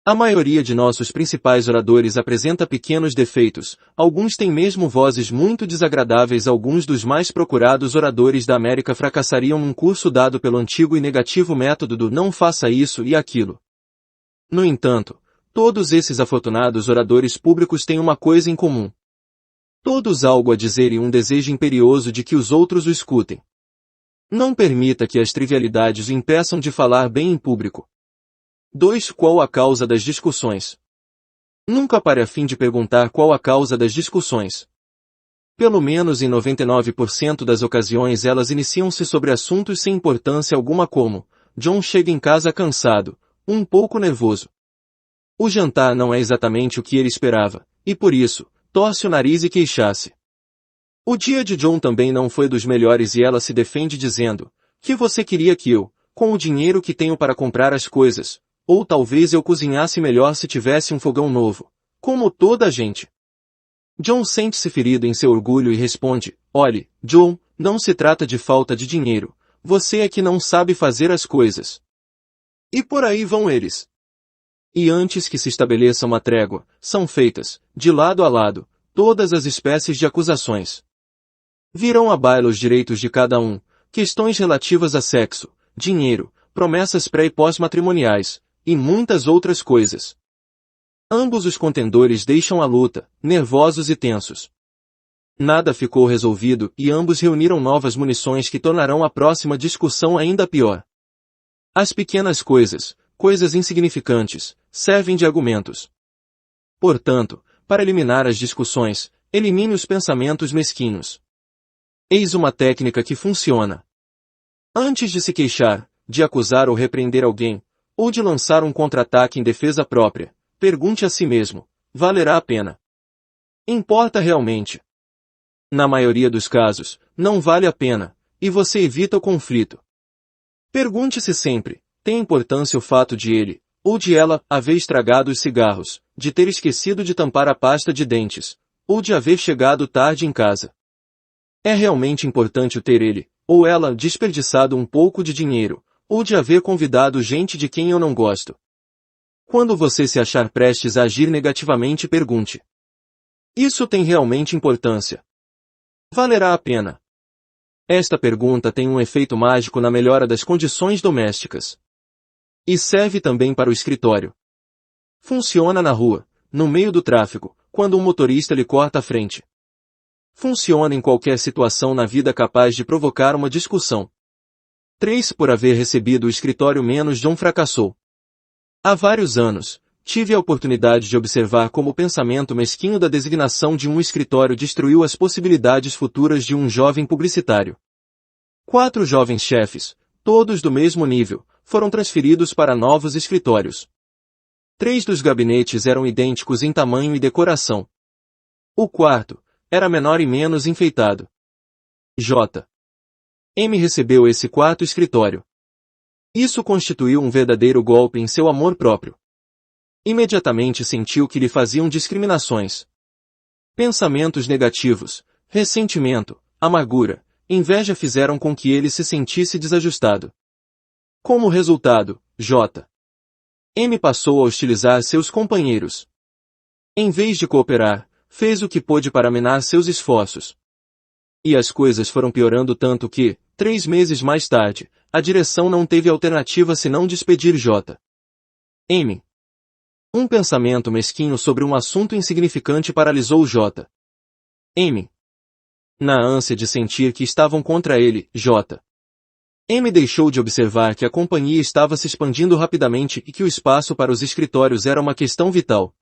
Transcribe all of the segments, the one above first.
A maioria de nossos principais oradores apresenta pequenos defeitos, alguns têm mesmo vozes muito desagradáveis. Alguns dos mais procurados oradores da América fracassariam num curso dado pelo antigo e negativo método do não faça isso e aquilo. No entanto, todos esses afortunados oradores públicos têm uma coisa em comum. Todos algo a dizer e um desejo imperioso de que os outros o escutem. Não permita que as trivialidades o impeçam de falar bem em público. 2. Qual a causa das discussões? Nunca pare a fim de perguntar qual a causa das discussões. Pelo menos em 99% das ocasiões elas iniciam-se sobre assuntos sem importância alguma como: John chega em casa cansado, um pouco nervoso. O jantar não é exatamente o que ele esperava, e por isso, torce o nariz e queixa-se. O dia de John também não foi dos melhores e ela se defende dizendo: que você queria que eu, com o dinheiro que tenho para comprar as coisas, ou talvez eu cozinhasse melhor se tivesse um fogão novo, como toda a gente. John sente-se ferido em seu orgulho e responde: olhe, John, não se trata de falta de dinheiro, você é que não sabe fazer as coisas. E por aí vão eles. E antes que se estabeleça uma trégua, são feitas, de lado a lado, todas as espécies de acusações. Virão à baila os direitos de cada um, questões relativas a sexo, dinheiro, promessas pré- e pós-matrimoniais, e muitas outras coisas. Ambos os contendores deixam a luta, nervosos e tensos. Nada ficou resolvido e ambos reuniram novas munições que tornarão a próxima discussão ainda pior. As pequenas coisas, coisas insignificantes, servem de argumentos. Portanto, para eliminar as discussões, elimine os pensamentos mesquinhos. Eis uma técnica que funciona. Antes de se queixar, de acusar ou repreender alguém, ou de lançar um contra-ataque em defesa própria, pergunte a si mesmo: valerá a pena? Importa realmente? Na maioria dos casos, não vale a pena, e você evita o conflito. Pergunte-se sempre: tem importância o fato de ele, ou de ela, haver estragado os cigarros, de ter esquecido de tampar a pasta de dentes, ou de haver chegado tarde em casa? É realmente importante o ter ele, ou ela, desperdiçado um pouco de dinheiro, ou de haver convidado gente de quem eu não gosto? Quando você se achar prestes a agir negativamente, pergunte: isso tem realmente importância? Valerá a pena? Esta pergunta tem um efeito mágico na melhora das condições domésticas. E serve também para o escritório. Funciona na rua, no meio do tráfego, quando um motorista lhe corta a frente. Funciona em qualquer situação na vida capaz de provocar uma discussão. 3. Por haver recebido o escritório menos, John fracassou. Há vários anos, tive a oportunidade de observar como o pensamento mesquinho da designação de um escritório destruiu as possibilidades futuras de um jovem publicitário. 4 jovens chefes, todos do mesmo nível, foram transferidos para novos escritórios. 3 dos gabinetes eram idênticos em tamanho e decoração. O quarto era menor e menos enfeitado. J. M recebeu esse quarto escritório. Isso constituiu um verdadeiro golpe em seu amor próprio. Imediatamente sentiu que lhe faziam discriminações. Pensamentos negativos, ressentimento, amargura, inveja fizeram com que ele se sentisse desajustado. Como resultado, J. M passou a hostilizar seus companheiros. Em vez de cooperar, fez o que pôde para minar seus esforços. E as coisas foram piorando tanto que, 3 meses mais tarde, a direção não teve alternativa senão despedir J. M. Um pensamento mesquinho sobre um assunto insignificante paralisou J. M. Na ânsia de sentir que estavam contra ele, J. M deixou de observar que a companhia estava se expandindo rapidamente e que o espaço para os escritórios era uma questão vital.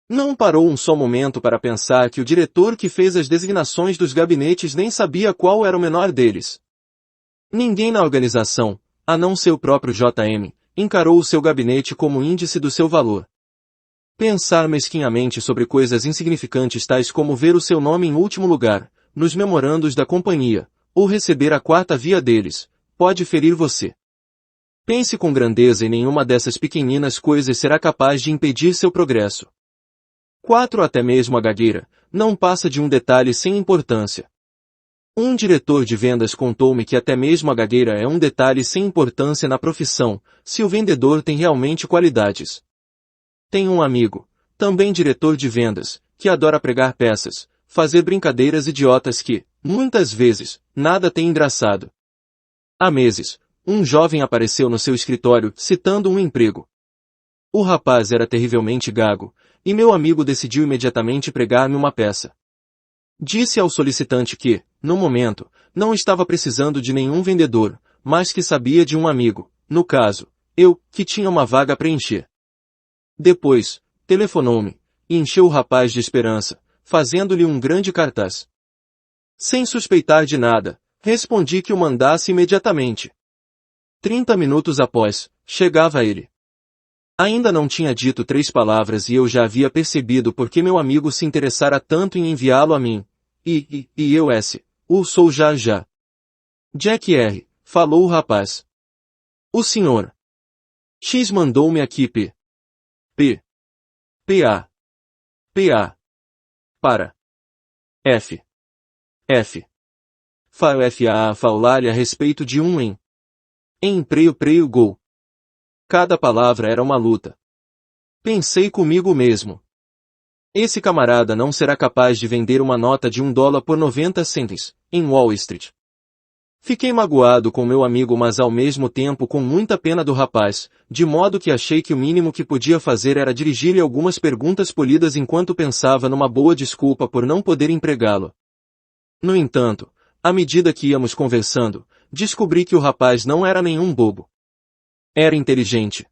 Não parou um só momento para pensar que o diretor que fez as designações dos gabinetes nem sabia qual era o menor deles. Ninguém na organização, a não ser o próprio J.M., encarou o seu gabinete como índice do seu valor. Pensar mesquinhamente sobre coisas insignificantes tais como ver o seu nome em último lugar, nos memorandos da companhia, ou receber a quarta via deles, pode ferir você. Pense com grandeza e nenhuma dessas pequeninas coisas será capaz de impedir seu progresso. 4. Até mesmo a gagueira, não passa de um detalhe sem importância. Um diretor de vendas contou-me que até mesmo a gagueira é um detalhe sem importância na profissão, se o vendedor tem realmente qualidades. Tenho um amigo, também diretor de vendas, que adora pregar peças, fazer brincadeiras idiotas que, muitas vezes, nada tem engraçado. Há meses, um jovem apareceu no seu escritório citando um emprego. O rapaz era terrivelmente gago, e meu amigo decidiu imediatamente pregar-me uma peça. Disse ao solicitante que, no momento, não estava precisando de nenhum vendedor, mas que sabia de um amigo, no caso, eu, que tinha uma vaga a preencher. Depois, telefonou-me, e encheu o rapaz de esperança, fazendo-lhe um grande cartaz. Sem suspeitar de nada, respondi que o mandasse imediatamente. 30 minutos após, chegava ele. Ainda não tinha dito 3 palavras e eu já havia percebido por que meu amigo se interessara tanto em enviá-lo a mim. E eu sou já. Jack R., falou o rapaz. O senhor X mandou-me aqui P. Para. Falar-lhe a respeito de um em emprego gol. Cada palavra era uma luta. Pensei comigo mesmo. Esse camarada não será capaz de vender uma nota de $1 por 90 cents, em Wall Street. Fiquei magoado com meu amigo mas ao mesmo tempo com muita pena do rapaz, de modo que achei que o mínimo que podia fazer era dirigir-lhe algumas perguntas polidas enquanto pensava numa boa desculpa por não poder empregá-lo. No entanto, à medida que íamos conversando, descobri que o rapaz não era nenhum bobo. Era inteligente.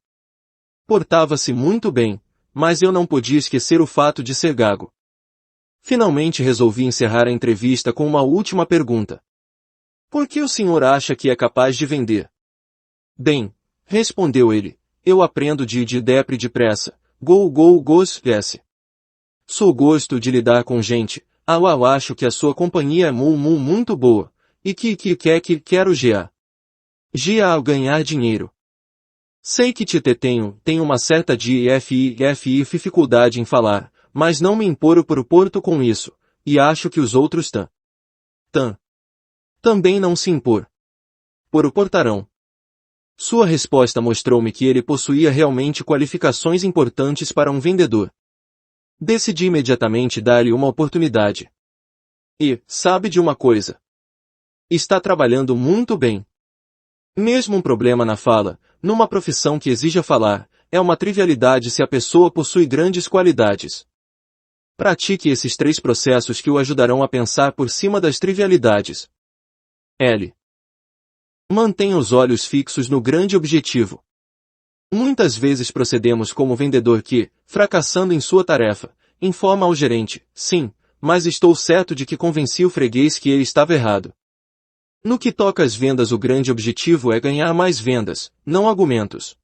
Portava-se muito bem, mas eu não podia esquecer o fato de ser gago. Finalmente resolvi encerrar a entrevista com uma última pergunta. Por que o senhor acha que é capaz de vender? Bem, respondeu ele, eu aprendo de depre depressa, gosto. Sou gosto de lidar com gente, acho que a sua companhia é muito boa, e quero ao ganhar dinheiro. Sei que tenho uma certa dificuldade em falar, mas não me impor por porto com isso, e acho que os outros também não se impor. Por o portarão. Sua resposta mostrou-me que ele possuía realmente qualificações importantes para um vendedor. Decidi imediatamente dar-lhe uma oportunidade. E, sabe de uma coisa? Está trabalhando muito bem. Mesmo um problema na fala, numa profissão que exija falar, é uma trivialidade se a pessoa possui grandes qualidades. Pratique esses 3 processos que o ajudarão a pensar por cima das trivialidades. L. Mantenha os olhos fixos no grande objetivo. Muitas vezes procedemos como vendedor que, fracassando em sua tarefa, informa ao gerente, sim, mas estou certo de que convenci o freguês que ele estava errado. No que toca às vendas, o grande objetivo é ganhar mais vendas, não argumentos.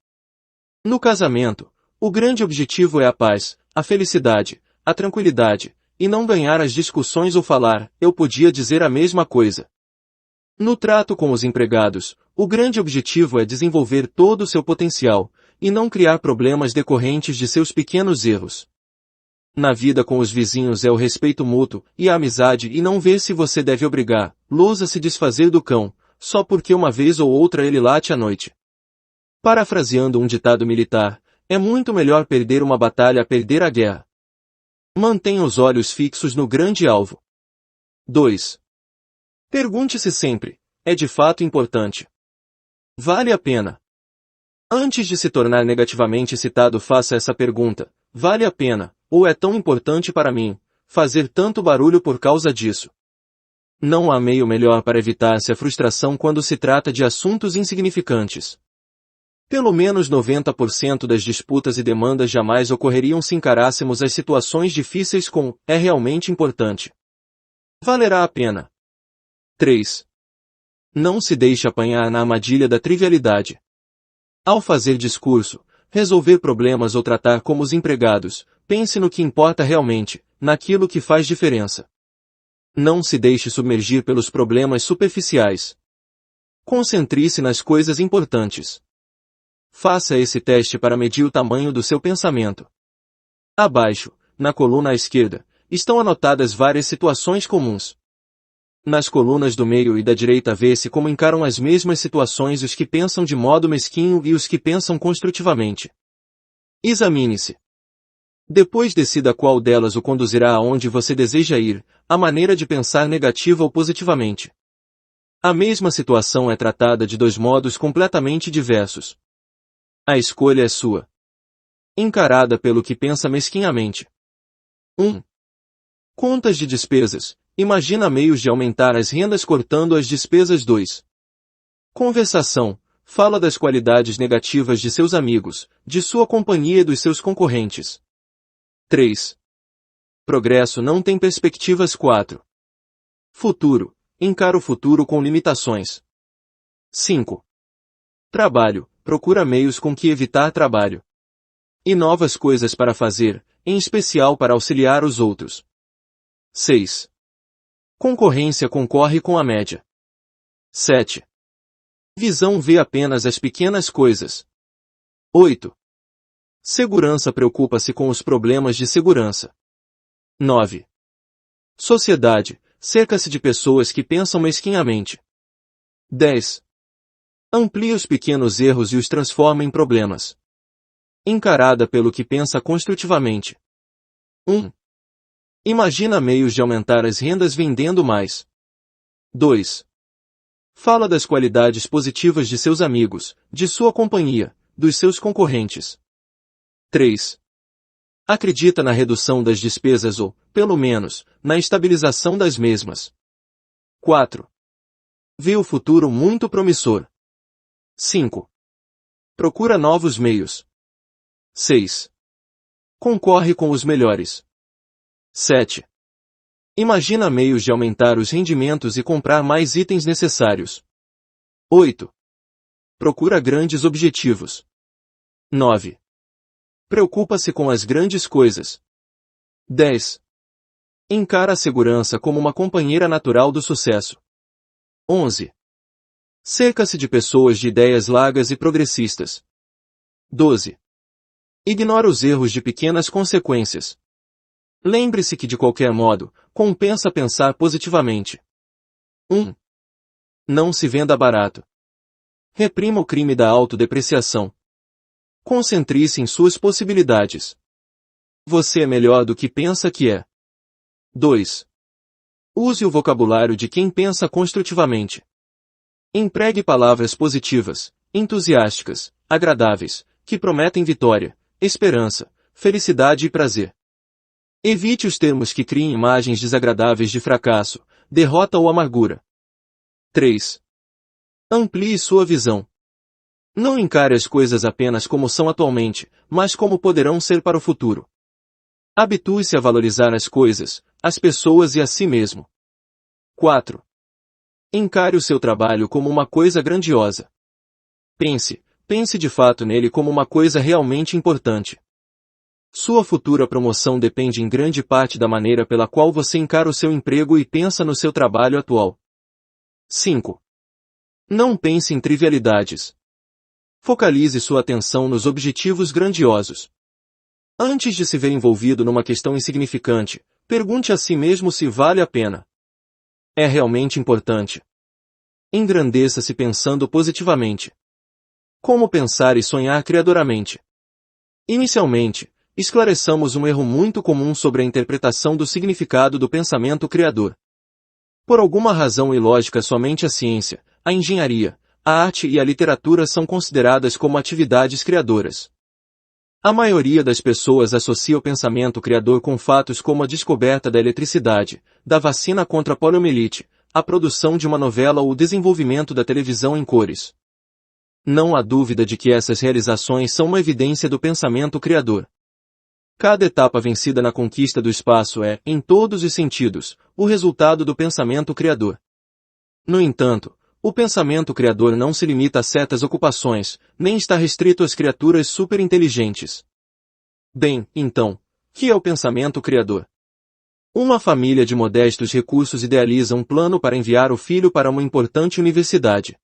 No casamento, o grande objetivo é a paz, a felicidade, a tranquilidade, e não ganhar as discussões ou falar, eu podia dizer a mesma coisa. No trato com os empregados, o grande objetivo é desenvolver todo o seu potencial, e não criar problemas decorrentes de seus pequenos erros. Na vida com os vizinhos é o respeito mútuo, e a amizade e não ver se você deve obrigar-los a se desfazer do cão, só porque uma vez ou outra ele late à noite. Parafraseando um ditado militar, é muito melhor perder uma batalha a perder a guerra. Mantenha os olhos fixos no grande alvo. 2. Pergunte-se sempre, é de fato importante? Vale a pena? Antes de se tornar negativamente excitado, faça essa pergunta, vale a pena, ou é tão importante para mim, fazer tanto barulho por causa disso? Não há meio melhor para evitar-se a frustração quando se trata de assuntos insignificantes. Pelo menos 90% das disputas e demandas jamais ocorreriam se encarássemos as situações difíceis com, é realmente importante. Valerá a pena. 3. Não se deixe apanhar na armadilha da trivialidade. Ao fazer discurso, resolver problemas ou tratar como os empregados, pense no que importa realmente, naquilo que faz diferença. Não se deixe submergir pelos problemas superficiais. Concentre-se nas coisas importantes. Faça esse teste para medir o tamanho do seu pensamento. Abaixo, na coluna à esquerda, estão anotadas várias situações comuns. Nas colunas do meio e da direita vê-se como encaram as mesmas situações os que pensam de modo mesquinho e os que pensam construtivamente. Examine-se. Depois decida qual delas o conduzirá aonde você deseja ir, a maneira de pensar negativa ou positivamente. A mesma situação é tratada de dois modos completamente diversos. A escolha é sua. Encarada pelo que pensa mesquinhamente. 1. Contas de despesas. Imagina meios de aumentar as rendas cortando as despesas. 2. Conversação. Fala das qualidades negativas de seus amigos, de sua companhia e dos seus concorrentes. 3. Progresso não tem perspectivas. 4. Futuro. Encara o futuro com limitações. 5. Trabalho. Procura meios com que evitar trabalho. E novas coisas para fazer, em especial para auxiliar os outros. 6. Concorrência concorre com a média. 7. Visão vê apenas as pequenas coisas. 8. Segurança preocupa-se com os problemas de segurança. 9. Sociedade. Cerca-se de pessoas que pensam mesquinhamente. 10. Amplia os pequenos erros e os transforma em problemas. Encarada pelo que pensa construtivamente. 1. Imagina meios de aumentar as rendas vendendo mais. 2. Fala das qualidades positivas de seus amigos, de sua companhia, dos seus concorrentes. 3. Acredita na redução das despesas ou, pelo menos, na estabilização das mesmas. 4. Vê o futuro muito promissor. 5. Procura novos meios. 6. Concorre com os melhores. 7. Imagina meios de aumentar os rendimentos e comprar mais itens necessários. 8. Procura grandes objetivos. 9. Preocupa-se com as grandes coisas. 10. Encara a segurança como uma companheira natural do sucesso. 11. Cerca-se de pessoas de ideias largas e progressistas. 12. Ignora os erros de pequenas consequências. Lembre-se que de qualquer modo, compensa pensar positivamente. 1. Não se venda barato. Reprima o crime da autodepreciação. Concentre-se em suas possibilidades. Você é melhor do que pensa que é. 2. Use o vocabulário de quem pensa construtivamente. Empregue palavras positivas, entusiásticas, agradáveis, que prometem vitória, esperança, felicidade e prazer. Evite os termos que criem imagens desagradáveis de fracasso, derrota ou amargura. 3. Amplie sua visão. Não encare as coisas apenas como são atualmente, mas como poderão ser para o futuro. Habitue-se a valorizar as coisas, as pessoas e a si mesmo. 4. Encare o seu trabalho como uma coisa grandiosa. Pense de fato nele como uma coisa realmente importante. Sua futura promoção depende em grande parte da maneira pela qual você encara o seu emprego e pensa no seu trabalho atual. 5. Não pense em trivialidades. Focalize sua atenção nos objetivos grandiosos. Antes de se ver envolvido numa questão insignificante, pergunte a si mesmo se vale a pena. É realmente importante. Engrandeça-se pensando positivamente. Como pensar e sonhar criadoramente? Inicialmente, esclareçamos um erro muito comum sobre a interpretação do significado do pensamento criador. Por alguma razão ilógica, somente a ciência, a engenharia, a arte e a literatura são consideradas como atividades criadoras. A maioria das pessoas associa o pensamento criador com fatos como a descoberta da eletricidade, da vacina contra a poliomielite, a produção de uma novela ou o desenvolvimento da televisão em cores. Não há dúvida de que essas realizações são uma evidência do pensamento criador. Cada etapa vencida na conquista do espaço é, em todos os sentidos, o resultado do pensamento criador. No entanto, o pensamento criador não se limita a certas ocupações, nem está restrito às criaturas superinteligentes. Bem, então, que é o pensamento criador? Uma família de modestos recursos idealiza um plano para enviar o filho para uma importante universidade.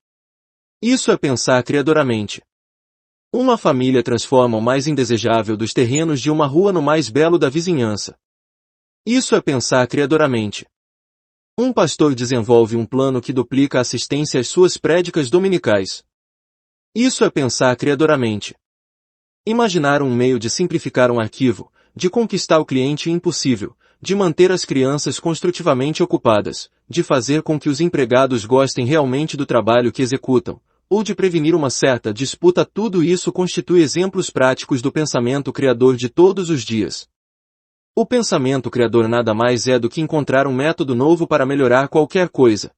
Isso é pensar criadoramente. Uma família transforma o mais indesejável dos terrenos de uma rua no mais belo da vizinhança. Isso é pensar criadoramente. Um pastor desenvolve um plano que duplica a assistência às suas prédicas dominicais. Isso é pensar criadoramente. Imaginar um meio de simplificar um arquivo, de conquistar o cliente impossível, de manter as crianças construtivamente ocupadas, de fazer com que os empregados gostem realmente do trabalho que executam, ou de prevenir uma certa disputa. Tudo isso constitui exemplos práticos do pensamento criador de todos os dias. O pensamento criador nada mais é do que encontrar um método novo para melhorar qualquer coisa.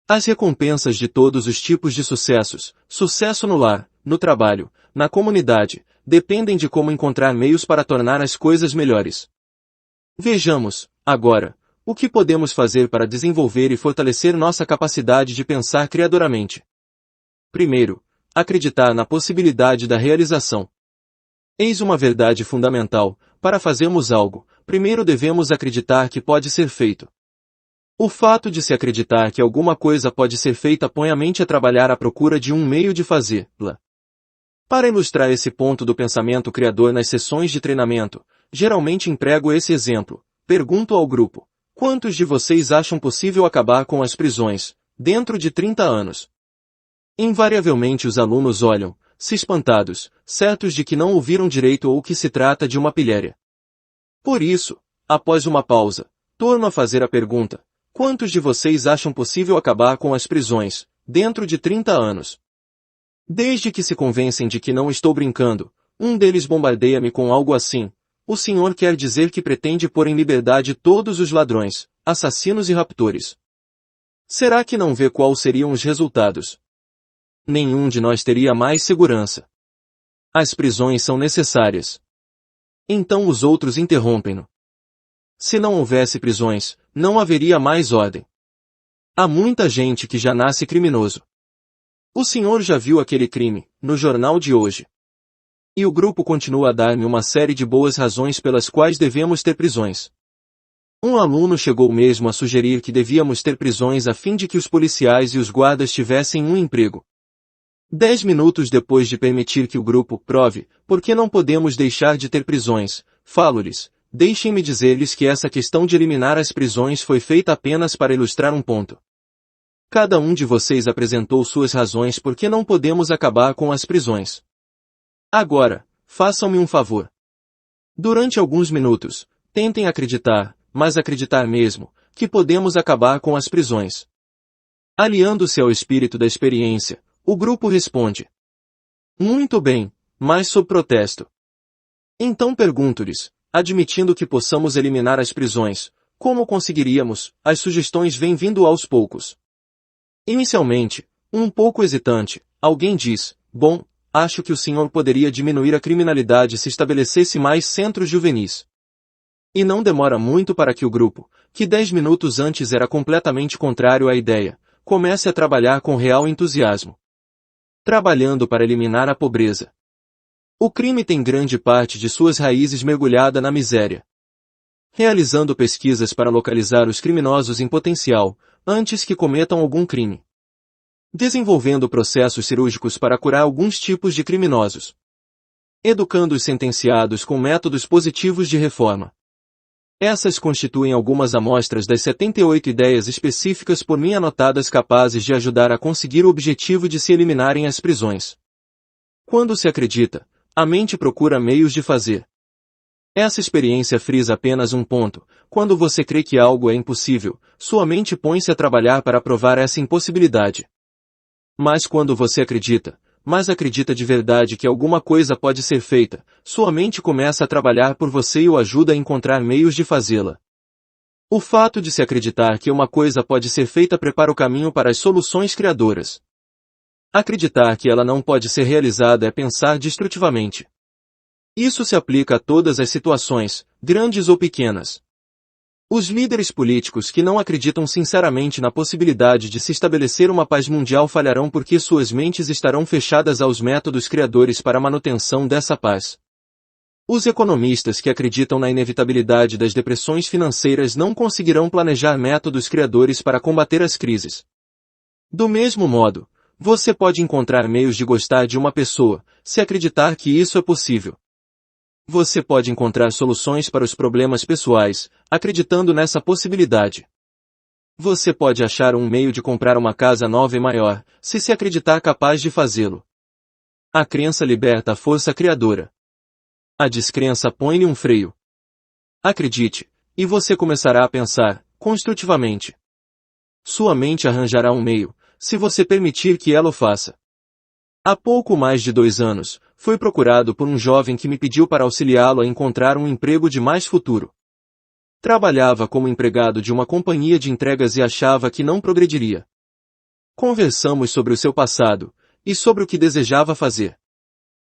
As recompensas de todos os tipos de sucessos, sucesso no lar, no trabalho, na comunidade, dependem de como encontrar meios para tornar as coisas melhores. Vejamos, agora, o que podemos fazer para desenvolver e fortalecer nossa capacidade de pensar criadoramente. Primeiro, acreditar na possibilidade da realização. Eis uma verdade fundamental: para fazermos algo, primeiro devemos acreditar que pode ser feito. O fato de se acreditar que alguma coisa pode ser feita põe a mente a trabalhar à procura de um meio de fazê-la. Para ilustrar esse ponto do pensamento criador nas sessões de treinamento, geralmente emprego esse exemplo. Pergunto ao grupo: quantos de vocês acham possível acabar com as prisões, dentro de 30 anos? Invariavelmente os alunos olham, se espantados, certos de que não ouviram direito ou que se trata de uma pilhéria. Por isso, após uma pausa, torno a fazer a pergunta: quantos de vocês acham possível acabar com as prisões, dentro de 30 anos? Desde que se convencem de que não estou brincando, um deles bombardeia-me com algo assim: o senhor quer dizer que pretende pôr em liberdade todos os ladrões, assassinos e raptores. Será que não vê quais seriam os resultados? Nenhum de nós teria mais segurança. As prisões são necessárias. Então os outros interrompem-no. Se não houvesse prisões, não haveria mais ordem. Há muita gente que já nasce criminoso. O senhor já viu aquele crime, no jornal de hoje. E o grupo continua a dar-me uma série de boas razões pelas quais devemos ter prisões. Um aluno chegou mesmo a sugerir que devíamos ter prisões a fim de que os policiais e os guardas tivessem um emprego. 10 minutos depois de permitir que o grupo prove por que não podemos deixar de ter prisões, falo-lhes: deixem-me dizer-lhes que essa questão de eliminar as prisões foi feita apenas para ilustrar um ponto. Cada um de vocês apresentou suas razões por que não podemos acabar com as prisões. Agora, façam-me um favor. Durante alguns minutos, tentem acreditar, mas acreditar mesmo, que podemos acabar com as prisões. Aliando-se ao espírito da experiência, o grupo responde: muito bem, mas sob protesto. Então pergunto-lhes: admitindo que possamos eliminar as prisões, como conseguiríamos? As sugestões vêm vindo aos poucos. Inicialmente, um pouco hesitante, alguém diz: bom, acho que o senhor poderia diminuir a criminalidade se estabelecesse mais centros juvenis. E não demora muito para que o grupo, que 10 minutos antes era completamente contrário à ideia, comece a trabalhar com real entusiasmo. Trabalhando para eliminar a pobreza. O crime tem grande parte de suas raízes mergulhada na miséria. Realizando pesquisas para localizar os criminosos em potencial, antes que cometam algum crime. Desenvolvendo processos cirúrgicos para curar alguns tipos de criminosos. Educando os sentenciados com métodos positivos de reforma. Essas constituem algumas amostras das 78 ideias específicas por mim anotadas capazes de ajudar a conseguir o objetivo de se eliminarem as prisões. Quando se acredita, a mente procura meios de fazer. Essa experiência frisa apenas um ponto: quando você crê que algo é impossível, sua mente põe-se a trabalhar para provar essa impossibilidade. Mas quando você acredita, mas acredita de verdade que alguma coisa pode ser feita, sua mente começa a trabalhar por você e o ajuda a encontrar meios de fazê-la. O fato de se acreditar que uma coisa pode ser feita prepara o caminho para as soluções criadoras. Acreditar que ela não pode ser realizada é pensar destrutivamente. Isso se aplica a todas as situações, grandes ou pequenas. Os líderes políticos que não acreditam sinceramente na possibilidade de se estabelecer uma paz mundial falharão porque suas mentes estarão fechadas aos métodos criadores para a manutenção dessa paz. Os economistas que acreditam na inevitabilidade das depressões financeiras não conseguirão planejar métodos criadores para combater as crises. Do mesmo modo, você pode encontrar meios de gostar de uma pessoa, se acreditar que isso é possível. Você pode encontrar soluções para os problemas pessoais, acreditando nessa possibilidade. Você pode achar um meio de comprar uma casa nova e maior, se acreditar capaz de fazê-lo. A crença liberta a força criadora. A descrença põe-lhe um freio. Acredite, e você começará a pensar, construtivamente. Sua mente arranjará um meio, se você permitir que ela o faça. Há pouco mais de 2 anos, fui procurado por um jovem que me pediu para auxiliá-lo a encontrar um emprego de mais futuro. Trabalhava como empregado de uma companhia de entregas e achava que não progrediria. Conversamos sobre o seu passado, e sobre o que desejava fazer.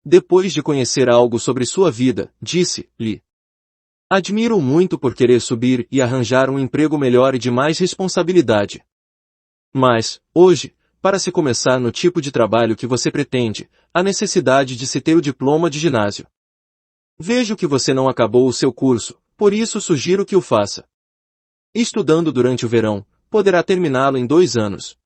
Depois de conhecer algo sobre sua vida, disse-lhe: admiro-o muito por querer subir e arranjar um emprego melhor e de mais responsabilidade. Mas, hoje, para se começar no tipo de trabalho que você pretende, há necessidade de se ter o diploma de ginásio. Vejo que você não acabou o seu curso, por isso sugiro que o faça. Estudando durante o verão, poderá terminá-lo em 2 anos.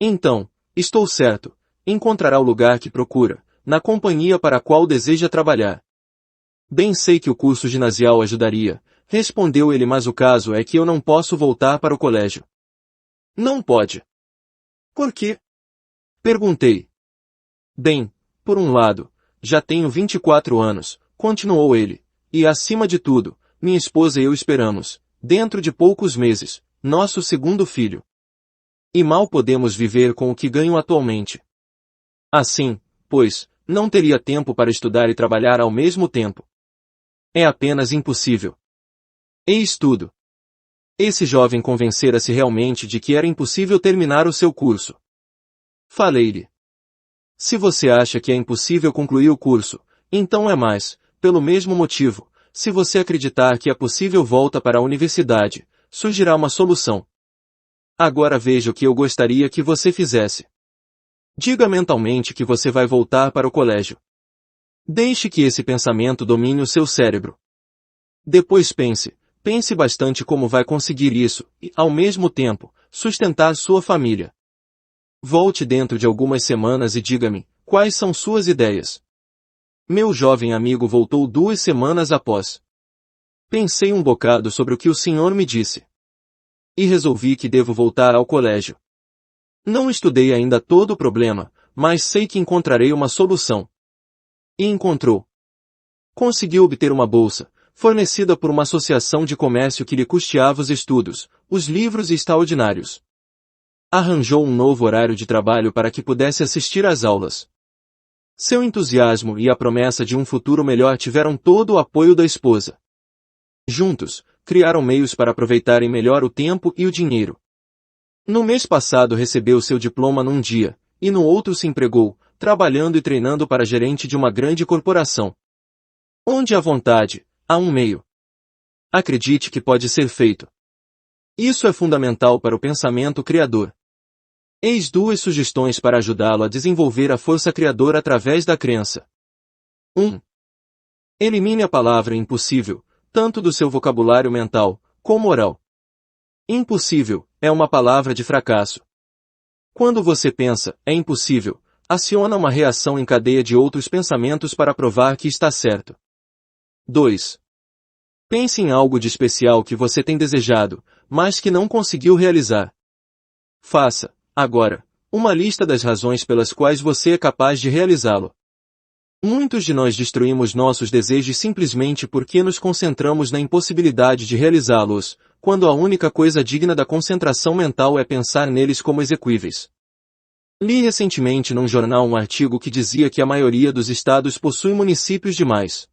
Então, estou certo, encontrará o lugar que procura, na companhia para a qual deseja trabalhar. Bem sei que o curso ginasial ajudaria, respondeu ele, mas o caso é que eu não posso voltar para o colégio. Não pode. Por quê? Perguntei. Bem, por um lado, já tenho 24 anos, continuou ele, e acima de tudo, minha esposa e eu esperamos, dentro de poucos meses, nosso segundo filho. E mal podemos viver com o que ganho atualmente. Assim, pois, não teria tempo para estudar e trabalhar ao mesmo tempo. É apenas impossível. Eis tudo. Esse jovem convencera-se realmente de que era impossível terminar o seu curso. Falei-lhe: se você acha que é impossível concluir o curso, então é mais, pelo mesmo motivo, se você acreditar que é possível volta para a universidade, surgirá uma solução. Agora veja o que eu gostaria que você fizesse. Diga mentalmente que você vai voltar para o colégio. Deixe que esse pensamento domine o seu cérebro. Depois pense bastante como vai conseguir isso e, ao mesmo tempo, sustentar sua família. Volte dentro de algumas semanas e diga-me, quais são suas ideias? Meu jovem amigo voltou 2 semanas após. Pensei um bocado sobre o que o senhor me disse. E resolvi que devo voltar ao colégio. Não estudei ainda todo o problema, mas sei que encontrarei uma solução. E encontrou. Conseguiu obter uma bolsa, fornecida por uma associação de comércio que lhe custeava os estudos, os livros e extraordinários. Arranjou um novo horário de trabalho para que pudesse assistir às aulas. Seu entusiasmo e a promessa de um futuro melhor tiveram todo o apoio da esposa. Juntos, criaram meios para aproveitarem melhor o tempo e o dinheiro. No mês passado recebeu seu diploma num dia, e no outro se empregou, trabalhando e treinando para gerente de uma grande corporação. Onde há vontade, há um meio. Acredite que pode ser feito. Isso é fundamental para o pensamento criador. Eis 2 sugestões para ajudá-lo a desenvolver a força criadora através da crença. 1. Elimine a palavra impossível, tanto do seu vocabulário mental, como oral. Impossível é uma palavra de fracasso. Quando você pensa, é impossível, aciona uma reação em cadeia de outros pensamentos para provar que está certo. 2. Pense em algo de especial que você tem desejado, mas que não conseguiu realizar. Faça, agora, uma lista das razões pelas quais você é capaz de realizá-lo. Muitos de nós destruímos nossos desejos simplesmente porque nos concentramos na impossibilidade de realizá-los, quando a única coisa digna da concentração mental é pensar neles como execuíveis. Li recentemente num jornal um artigo que dizia que a maioria dos estados possui municípios demais.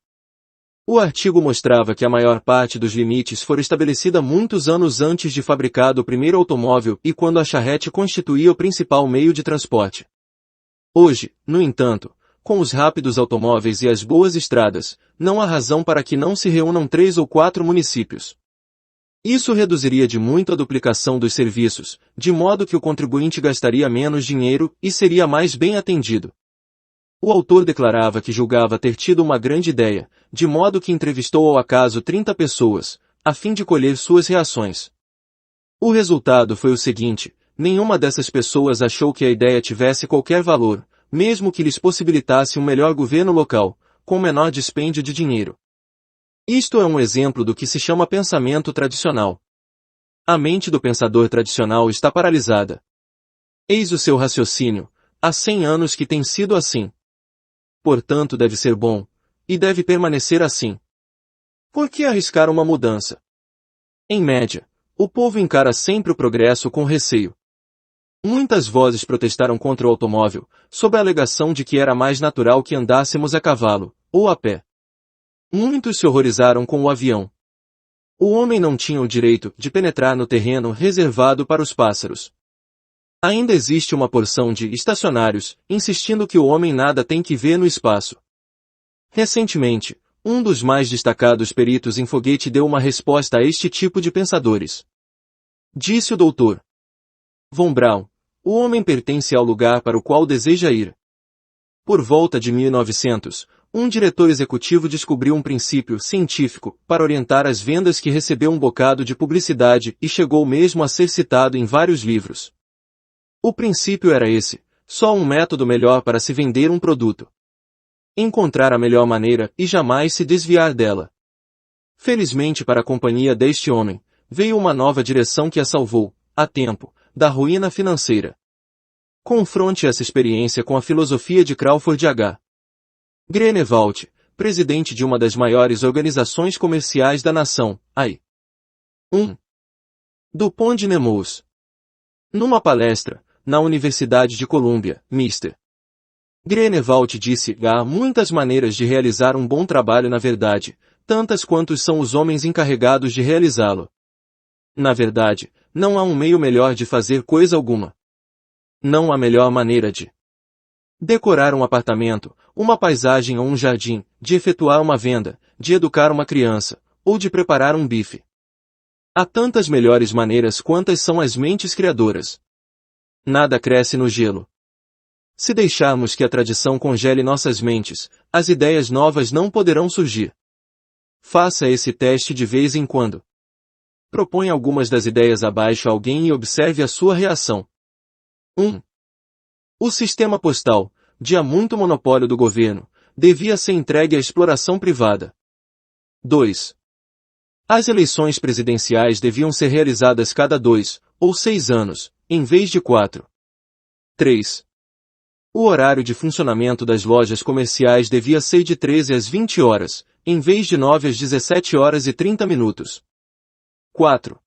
O artigo mostrava que a maior parte dos limites foi estabelecida muitos anos antes de fabricado o primeiro automóvel e quando a charrete constituía o principal meio de transporte. Hoje, no entanto, com os rápidos automóveis e as boas estradas, não há razão para que não se reúnam 3 ou 4 municípios. Isso reduziria de muito a duplicação dos serviços, de modo que o contribuinte gastaria menos dinheiro e seria mais bem atendido. O autor declarava que julgava ter tido uma grande ideia, de modo que entrevistou ao acaso 30 pessoas, a fim de colher suas reações. O resultado foi o seguinte: nenhuma dessas pessoas achou que a ideia tivesse qualquer valor, mesmo que lhes possibilitasse um melhor governo local, com menor dispêndio de dinheiro. Isto é um exemplo do que se chama pensamento tradicional. A mente do pensador tradicional está paralisada. Eis o seu raciocínio, há 100 anos que tem sido assim. Portanto deve ser bom, e deve permanecer assim. Por que arriscar uma mudança? Em média, o povo encara sempre o progresso com receio. Muitas vozes protestaram contra o automóvel, sob a alegação de que era mais natural que andássemos a cavalo, ou a pé. Muitos se horrorizaram com o avião. O homem não tinha o direito de penetrar no terreno reservado para os pássaros. Ainda existe uma porção de estacionários, insistindo que o homem nada tem que ver no espaço. Recentemente, um dos mais destacados peritos em foguete deu uma resposta a este tipo de pensadores. Disse o Dr. Von Braun: o homem pertence ao lugar para o qual deseja ir. Por volta de 1900, um diretor executivo descobriu um princípio científico para orientar as vendas que recebeu um bocado de publicidade e chegou mesmo a ser citado em vários livros. O princípio era esse: só um método melhor para se vender um produto. Encontrar a melhor maneira e jamais se desviar dela. Felizmente para a companhia deste homem, veio uma nova direção que a salvou, a tempo, da ruína financeira. Confronte essa experiência com a filosofia de Crawford H. Greenewalt, presidente de uma das maiores organizações comerciais da nação, AI. 1. Dupont de Nemours. Numa palestra, na Universidade de Colômbia, Mr. Greenewalt disse: há muitas maneiras de realizar um bom trabalho na verdade, tantas quantos são os homens encarregados de realizá-lo. Na verdade, não há um meio melhor de fazer coisa alguma. Não há melhor maneira de decorar um apartamento, uma paisagem ou um jardim, de efetuar uma venda, de educar uma criança, ou de preparar um bife. Há tantas melhores maneiras quantas são as mentes criadoras. Nada cresce no gelo. Se deixarmos que a tradição congele nossas mentes, as ideias novas não poderão surgir. Faça esse teste de vez em quando. Proponha algumas das ideias abaixo a alguém e observe a sua reação. 1. O sistema postal, de há muito monopólio do governo, devia ser entregue à exploração privada. 2. As eleições presidenciais deviam ser realizadas cada 2 ou 6 anos, em vez de 4. 3. O horário de funcionamento das lojas comerciais devia ser de 13 às 20 horas, em vez de 9 às 17 horas e 30 minutos. 4.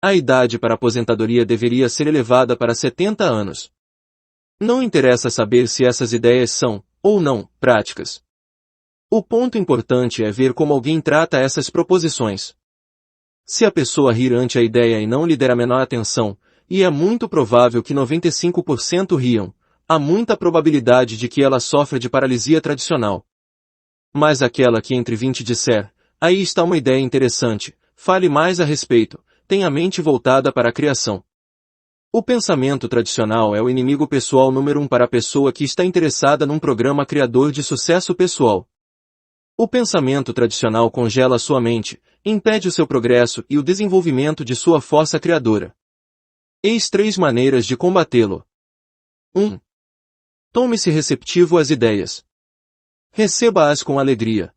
A idade para aposentadoria deveria ser elevada para 70 anos. Não interessa saber se essas ideias são, ou não, práticas. O ponto importante é ver como alguém trata essas proposições. Se a pessoa rir ante a ideia e não lhe der a menor atenção, e é muito provável que 95% riam, há muita probabilidade de que ela sofra de paralisia tradicional. Mas aquela que entre 20 disser: aí está uma ideia interessante, fale mais a respeito, tenha a mente voltada para a criação. O pensamento tradicional é o inimigo pessoal número 1 para a pessoa que está interessada num programa criador de sucesso pessoal. O pensamento tradicional congela sua mente, impede o seu progresso e o desenvolvimento de sua força criadora. Eis 3 maneiras de combatê-lo. 1. Tome-se receptivo às ideias. Receba-as com alegria.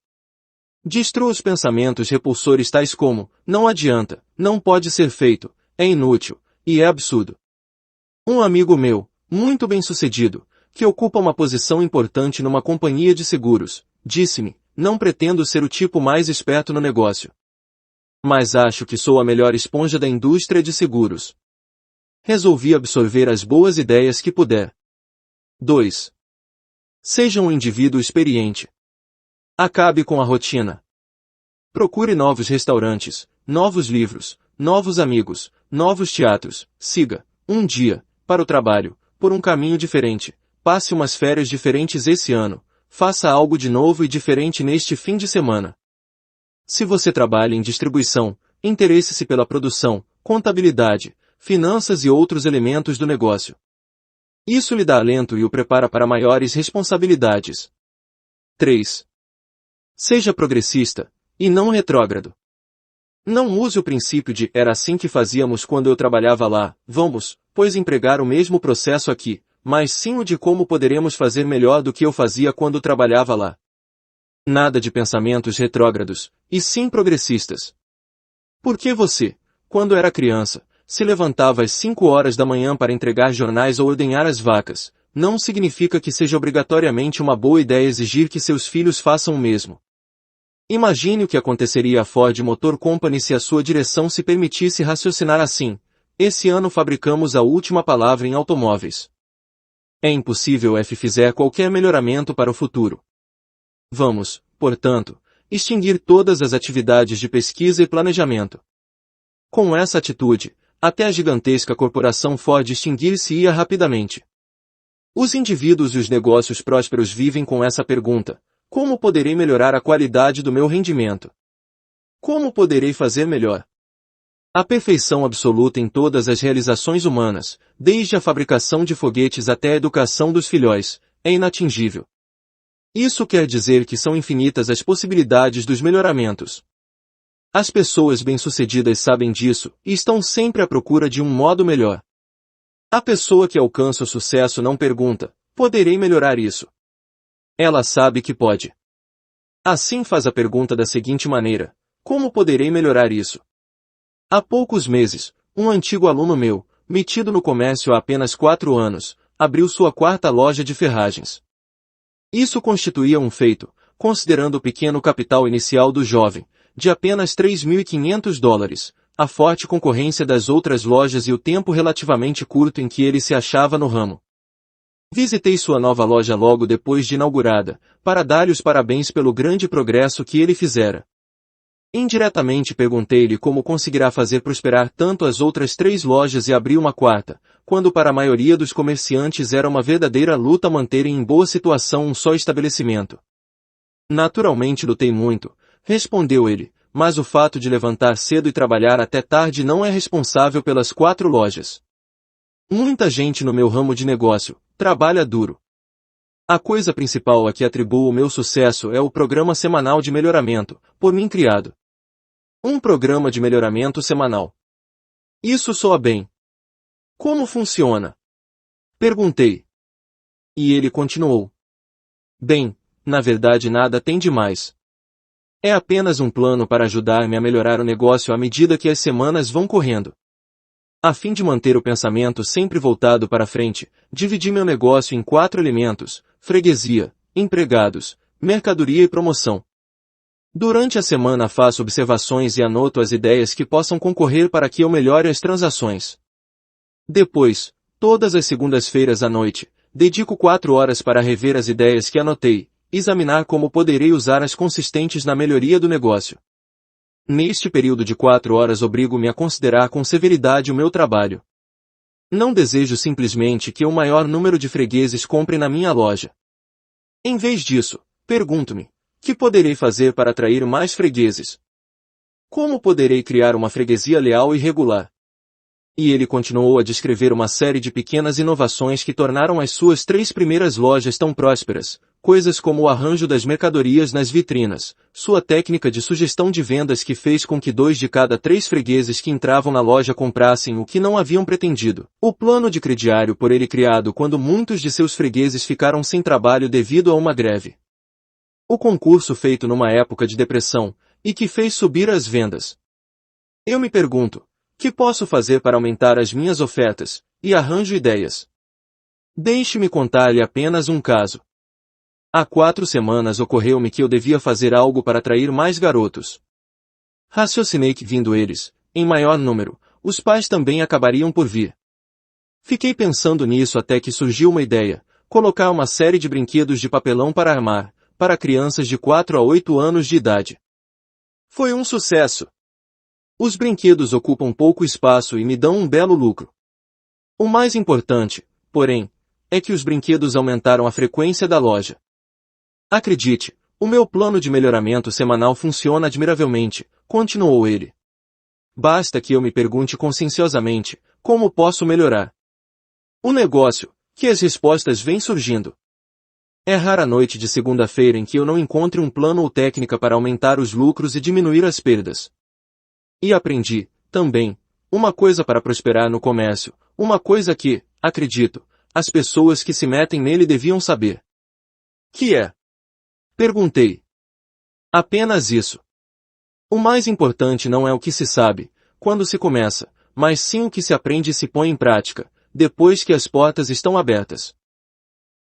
Destrua os pensamentos repulsores tais como: não adianta, não pode ser feito, é inútil, e é absurdo. Um amigo meu, muito bem-sucedido, que ocupa uma posição importante numa companhia de seguros, disse-me: não pretendo ser o tipo mais esperto no negócio. Mas acho que sou a melhor esponja da indústria de seguros. Resolvi absorver as boas ideias que puder. 2. Seja um indivíduo experiente. Acabe com a rotina. Procure novos restaurantes, novos livros, novos amigos, novos teatros. Siga, um dia, para o trabalho, por um caminho diferente. Passe umas férias diferentes esse ano. Faça algo de novo e diferente neste fim de semana. Se você trabalha em distribuição, interesse-se pela produção, contabilidade, finanças e outros elementos do negócio. Isso lhe dá alento e o prepara para maiores responsabilidades. 3. Seja progressista, e não retrógrado. Não use o princípio de era assim que fazíamos quando eu trabalhava lá, vamos, pois empregar o mesmo processo aqui, mas sim o de como poderemos fazer melhor do que eu fazia quando trabalhava lá. Nada de pensamentos retrógrados, e sim progressistas. Por que você, quando era criança, se levantava às 5 horas da manhã para entregar jornais ou ordenhar as vacas, não significa que seja obrigatoriamente uma boa ideia exigir que seus filhos façam o mesmo. Imagine o que aconteceria à Ford Motor Company se a sua direção se permitisse raciocinar assim: esse ano fabricamos a última palavra em automóveis. É impossível fizer qualquer melhoramento para o futuro. Vamos, portanto, extinguir todas as atividades de pesquisa e planejamento. Com essa atitude, até a gigantesca corporação Ford extinguir-se-ia rapidamente. Os indivíduos e os negócios prósperos vivem com essa pergunta: como poderei melhorar a qualidade do meu rendimento? Como poderei fazer melhor? A perfeição absoluta em todas as realizações humanas, desde a fabricação de foguetes até a educação dos filhóis, é inatingível. Isso quer dizer que são infinitas as possibilidades dos melhoramentos. As pessoas bem-sucedidas sabem disso e estão sempre à procura de um modo melhor. A pessoa que alcança o sucesso não pergunta: poderei melhorar isso? Ela sabe que pode. Assim faz a pergunta da seguinte maneira: como poderei melhorar isso? Há poucos meses, um antigo aluno meu, metido no comércio há apenas 4 anos, abriu sua 4ª loja de ferragens. Isso constituía um feito, considerando o pequeno capital inicial do jovem, de apenas $3.500, a forte concorrência das outras lojas e o tempo relativamente curto em que ele se achava no ramo. Visitei sua nova loja logo depois de inaugurada, para dar-lhe os parabéns pelo grande progresso que ele fizera. Indiretamente perguntei-lhe como conseguirá fazer prosperar tanto as outras 3 lojas e abrir uma 4ª, quando para a maioria dos comerciantes era uma verdadeira luta manterem em boa situação um só estabelecimento. Naturalmente lutei muito, respondeu ele, mas o fato de levantar cedo e trabalhar até tarde não é responsável pelas 4 lojas. Muita gente no meu ramo de negócio trabalha duro. A coisa principal a que atribuo o meu sucesso é o programa semanal de melhoramento, por mim criado. Um programa de melhoramento semanal. Isso soa bem. Como funciona? Perguntei. E ele continuou: bem, na verdade nada tem demais. É apenas um plano para ajudar-me a melhorar o negócio à medida que as semanas vão correndo. A fim de manter o pensamento sempre voltado para frente, dividi meu negócio em 4 elementos: freguesia, empregados, mercadoria e promoção. Durante a semana faço observações e anoto as ideias que possam concorrer para que eu melhore as transações. Depois, todas as segundas-feiras à noite, dedico 4 horas para rever as ideias que anotei, examinar como poderei usá-las consistentes na melhoria do negócio. Neste período de 4 horas obrigo-me a considerar com severidade o meu trabalho. Não desejo simplesmente que o maior número de fregueses comprem na minha loja. Em vez disso, pergunto-me: que poderei fazer para atrair mais fregueses? Como poderei criar uma freguesia leal e regular? E ele continuou a descrever uma série de pequenas inovações que tornaram as suas 3 primeiras lojas tão prósperas, coisas como o arranjo das mercadorias nas vitrinas, sua técnica de sugestão de vendas que fez com que 2 de cada 3 fregueses que entravam na loja comprassem o que não haviam pretendido, o plano de crediário por ele criado quando muitos de seus fregueses ficaram sem trabalho devido a uma greve. O concurso feito numa época de depressão, e que fez subir as vendas. Eu me pergunto: que posso fazer para aumentar as minhas ofertas, e arranjo ideias. Deixe-me contar-lhe apenas um caso. Há 4 semanas ocorreu-me que eu devia fazer algo para atrair mais garotos. Raciocinei que vindo eles, em maior número, os pais também acabariam por vir. Fiquei pensando nisso até que surgiu uma ideia: colocar uma série de brinquedos de papelão para armar, para crianças de 4 a 8 anos de idade. Foi um sucesso. Os brinquedos ocupam pouco espaço e me dão um belo lucro. O mais importante, porém, é que os brinquedos aumentaram a frequência da loja. Acredite, o meu plano de melhoramento semanal funciona admiravelmente, continuou ele. Basta que eu me pergunte conscienciosamente: como posso melhorar o negócio, que as respostas vêm surgindo. É rara a noite de segunda-feira em que eu não encontre um plano ou técnica para aumentar os lucros e diminuir as perdas. E aprendi, também, uma coisa para prosperar no comércio, uma coisa que, acredito, as pessoas que se metem nele deviam saber. Que é? Perguntei. Apenas isso. O mais importante não é o que se sabe, quando se começa, mas sim o que se aprende e se põe em prática, depois que as portas estão abertas.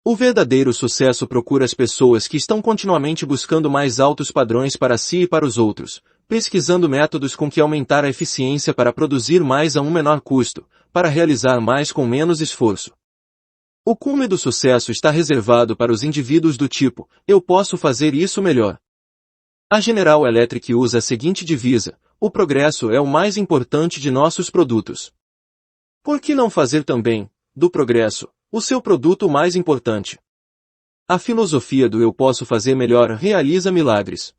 O verdadeiro sucesso procura as pessoas que estão continuamente buscando mais altos padrões para si e para os outros, pesquisando métodos com que aumentar a eficiência para produzir mais a um menor custo, para realizar mais com menos esforço. O cume do sucesso está reservado para os indivíduos do tipo, eu posso fazer isso melhor. A General Electric usa a seguinte divisa, o progresso é o mais importante de nossos produtos. Por que não fazer também, do progresso, o seu produto mais importante? A filosofia do eu posso fazer melhor realiza milagres.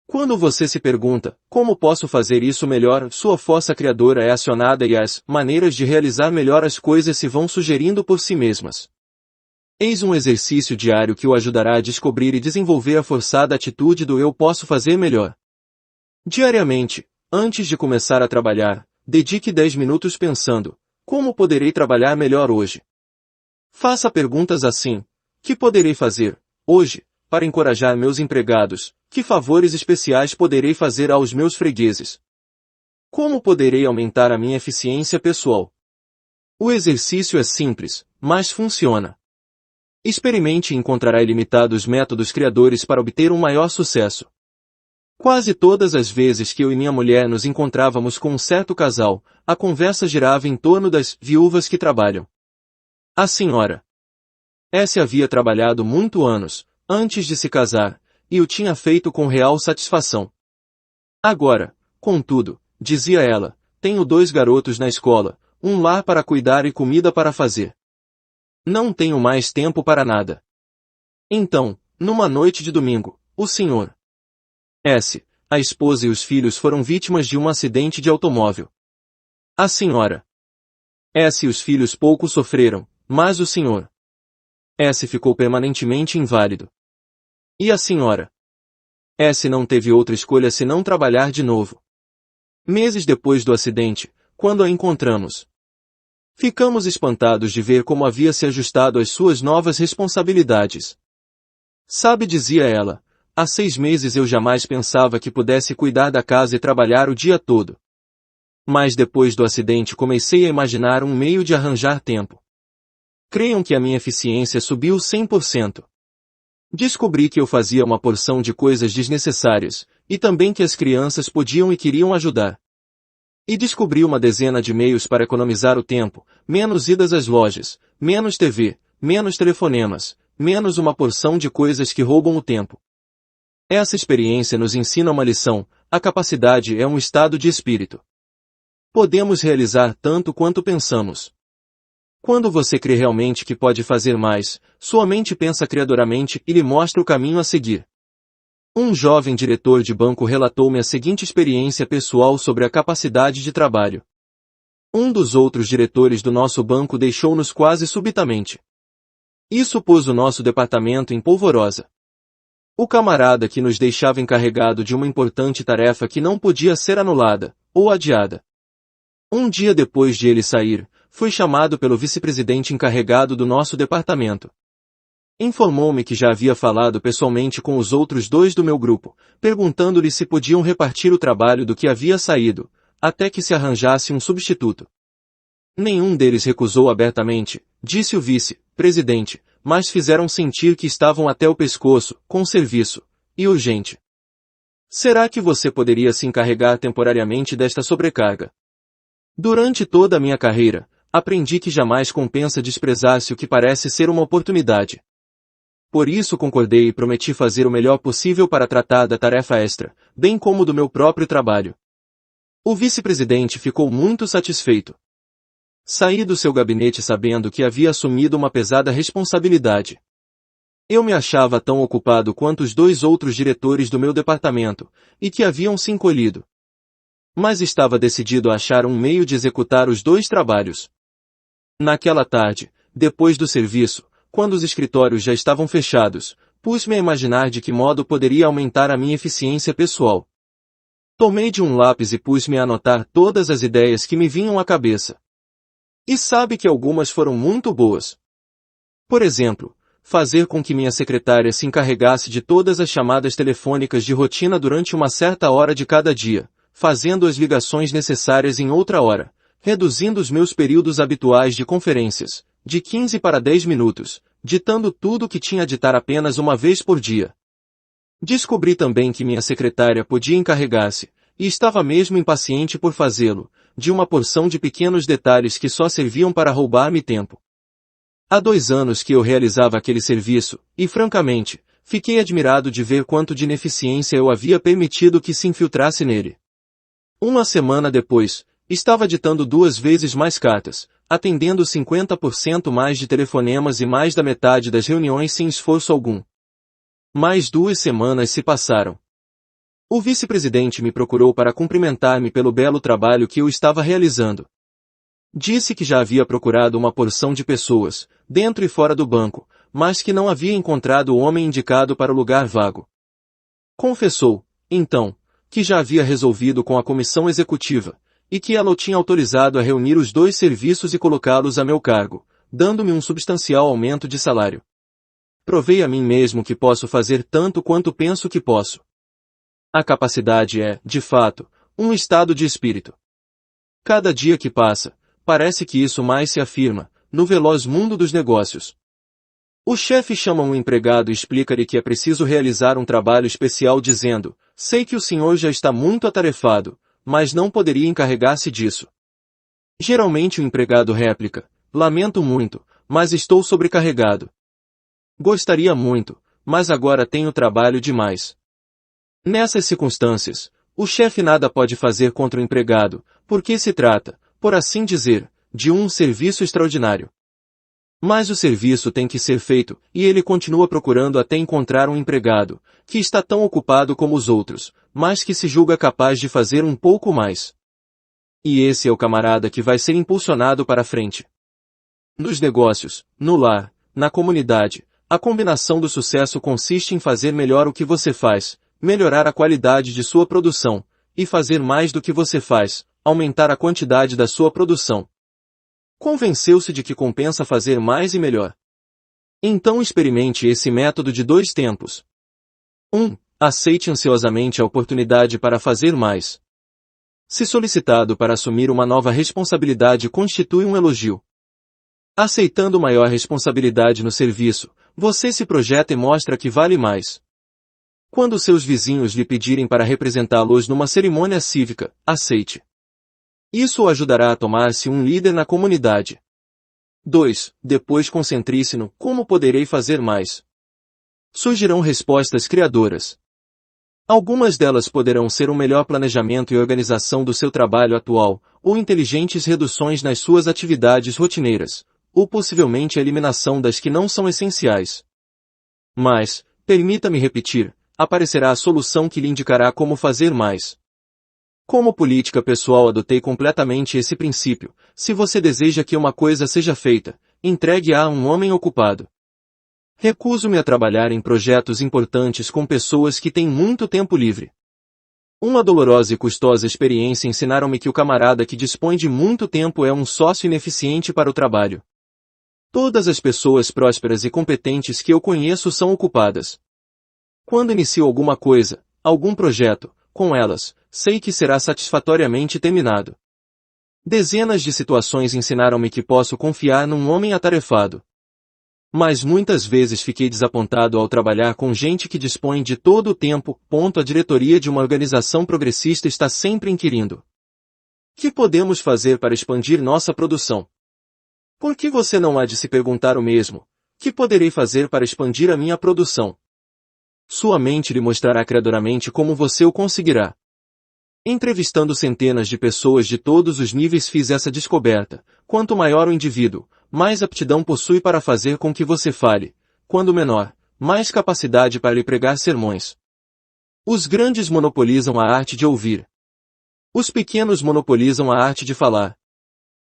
Quando você se pergunta, como posso fazer isso melhor, sua força criadora é acionada e as maneiras de realizar melhor as coisas se vão sugerindo por si mesmas. Eis um exercício diário que o ajudará a descobrir e desenvolver a forçada atitude do eu posso fazer melhor. Diariamente, antes de começar a trabalhar, dedique 10 minutos pensando, como poderei trabalhar melhor hoje? Faça perguntas assim, que poderei fazer, hoje, para encorajar meus empregados? Que favores especiais poderei fazer aos meus fregueses? Como poderei aumentar a minha eficiência pessoal? O exercício é simples, mas funciona. Experimente e encontrará ilimitados métodos criadores para obter um maior sucesso. Quase todas as vezes que eu e minha mulher nos encontrávamos com um certo casal, a conversa girava em torno das viúvas que trabalham. A senhora S. havia trabalhado muito anos, antes de se casar, e o tinha feito com real satisfação. Agora, contudo, dizia ela, tenho 2 garotos na escola, um lar para cuidar e comida para fazer. Não tenho mais tempo para nada. Então, numa noite de domingo, o Sr. S., a esposa e os filhos foram vítimas de um acidente de automóvel. A Sra. S. e os filhos pouco sofreram, mas o Sr. S. ficou permanentemente inválido. E a Sra. S. não teve outra escolha senão trabalhar de novo. Meses depois do acidente, quando a encontramos, ficamos espantados de ver como havia se ajustado às suas novas responsabilidades. Sabe, dizia ela, há 6 meses eu jamais pensava que pudesse cuidar da casa e trabalhar o dia todo. Mas depois do acidente comecei a imaginar um meio de arranjar tempo. Creiam que a minha eficiência subiu 100%. Descobri que eu fazia uma porção de coisas desnecessárias, e também que as crianças podiam e queriam ajudar. E descobri uma dezena de meios para economizar o tempo, menos idas às lojas, menos TV, menos telefonemas, menos uma porção de coisas que roubam o tempo. Essa experiência nos ensina uma lição, a capacidade é um estado de espírito. Podemos realizar tanto quanto pensamos. Quando você crê realmente que pode fazer mais, sua mente pensa criadoramente e lhe mostra o caminho a seguir. Um jovem diretor de banco relatou-me a seguinte experiência pessoal sobre a capacidade de trabalho. Um dos outros diretores do nosso banco deixou-nos quase subitamente. Isso pôs o nosso departamento em polvorosa. O camarada que nos deixava encarregado de uma importante tarefa que não podia ser anulada, ou adiada. Um dia depois de ele sair, fui chamado pelo vice-presidente encarregado do nosso departamento. Informou-me que já havia falado pessoalmente com os outros 2 do meu grupo, perguntando-lhe se podiam repartir o trabalho do que havia saído, até que se arranjasse um substituto. Nenhum deles recusou abertamente, disse o vice-presidente, mas fizeram sentir que estavam até o pescoço, com serviço, e urgente. Será que você poderia se encarregar temporariamente desta sobrecarga? Durante toda a minha carreira, aprendi que jamais compensa desprezar-se o que parece ser uma oportunidade. Por isso concordei e prometi fazer o melhor possível para tratar da tarefa extra, bem como do meu próprio trabalho. O vice-presidente ficou muito satisfeito. Saí do seu gabinete sabendo que havia assumido uma pesada responsabilidade. Eu me achava tão ocupado quanto os 2 outros diretores do meu departamento, e que haviam se encolhido. Mas estava decidido a achar um meio de executar os 2 trabalhos. Naquela tarde, depois do serviço, quando os escritórios já estavam fechados, pus-me a imaginar de que modo poderia aumentar a minha eficiência pessoal. Tomei de um lápis e pus-me a anotar todas as ideias que me vinham à cabeça. E sabe que algumas foram muito boas. Por exemplo, fazer com que minha secretária se encarregasse de todas as chamadas telefônicas de rotina durante uma certa hora de cada dia, fazendo as ligações necessárias em outra hora, reduzindo os meus períodos habituais de conferências, de 15 para 10 minutos, ditando tudo o que tinha a ditar apenas uma vez por dia. Descobri também que minha secretária podia encarregar-se, e estava mesmo impaciente por fazê-lo, de uma porção de pequenos detalhes que só serviam para roubar-me tempo. Há 2 anos que eu realizava aquele serviço, e francamente, fiquei admirado de ver quanto de ineficiência eu havia permitido que se infiltrasse nele. Uma semana depois, estava ditando 2 vezes mais cartas, atendendo 50% mais de telefonemas e mais da metade das reuniões sem esforço algum. Mais 2 semanas se passaram. O vice-presidente me procurou para cumprimentar-me pelo belo trabalho que eu estava realizando. Disse que já havia procurado uma porção de pessoas, dentro e fora do banco, mas que não havia encontrado o homem indicado para o lugar vago. Confessou, então, que já havia resolvido com a comissão executiva, e que ela o tinha autorizado a reunir os 2 serviços e colocá-los a meu cargo, dando-me um substancial aumento de salário. Provei a mim mesmo que posso fazer tanto quanto penso que posso. A capacidade é, de fato, um estado de espírito. Cada dia que passa, parece que isso mais se afirma, no veloz mundo dos negócios. O chefe chama um empregado e explica-lhe que é preciso realizar um trabalho especial dizendo, sei que o senhor já está muito atarefado, mas não poderia encarregar-se disso. Geralmente o empregado réplica, lamento muito, mas estou sobrecarregado. Gostaria muito, mas agora tenho trabalho demais. Nessas circunstâncias, o chefe nada pode fazer contra o empregado, porque se trata, por assim dizer, de um serviço extraordinário. Mas o serviço tem que ser feito, e ele continua procurando até encontrar um empregado, que está tão ocupado como os outros, mas que se julga capaz de fazer um pouco mais. E esse é o camarada que vai ser impulsionado para a frente. Nos negócios, no lar, na comunidade, a combinação do sucesso consiste em fazer melhor o que você faz, melhorar a qualidade de sua produção, e fazer mais do que você faz, aumentar a quantidade da sua produção. Convenceu-se de que compensa fazer mais e melhor. Então experimente esse método de 2 tempos. 1. Aceite ansiosamente a oportunidade para fazer mais. Se solicitado para assumir uma nova responsabilidade constitui um elogio. Aceitando maior responsabilidade no serviço, você se projeta e mostra que vale mais. Quando seus vizinhos lhe pedirem para representá-los numa cerimônia cívica, aceite. Isso o ajudará a tornar-se um líder na comunidade. 2. Depois concentre-se no como poderei fazer mais. Surgirão respostas criadoras. Algumas delas poderão ser um melhor planejamento e organização do seu trabalho atual, ou inteligentes reduções nas suas atividades rotineiras, ou possivelmente a eliminação das que não são essenciais. Mas, permita-me repetir, aparecerá a solução que lhe indicará como fazer mais. Como política pessoal adotei completamente esse princípio, se você deseja que uma coisa seja feita, entregue-a a um homem ocupado. Recuso-me a trabalhar em projetos importantes com pessoas que têm muito tempo livre. Uma dolorosa e custosa experiência ensinaram-me que o camarada que dispõe de muito tempo é um sócio ineficiente para o trabalho. Todas as pessoas prósperas e competentes que eu conheço são ocupadas. Quando inicio alguma coisa, algum projeto, com elas, sei que será satisfatoriamente terminado. Dezenas de situações ensinaram-me que posso confiar num homem atarefado. Mas muitas vezes fiquei desapontado ao trabalhar com gente que dispõe de todo o tempo. A diretoria de uma organização progressista está sempre inquirindo: que podemos fazer para expandir nossa produção? Por que você não há de se perguntar o mesmo? Que poderei fazer para expandir a minha produção? Sua mente lhe mostrará criadoramente como você o conseguirá. Entrevistando centenas de pessoas de todos os níveis fiz essa descoberta: quanto maior o indivíduo, mais aptidão possui para fazer com que você fale; quando menor, mais capacidade para lhe pregar sermões. Os grandes monopolizam a arte de ouvir. Os pequenos monopolizam a arte de falar.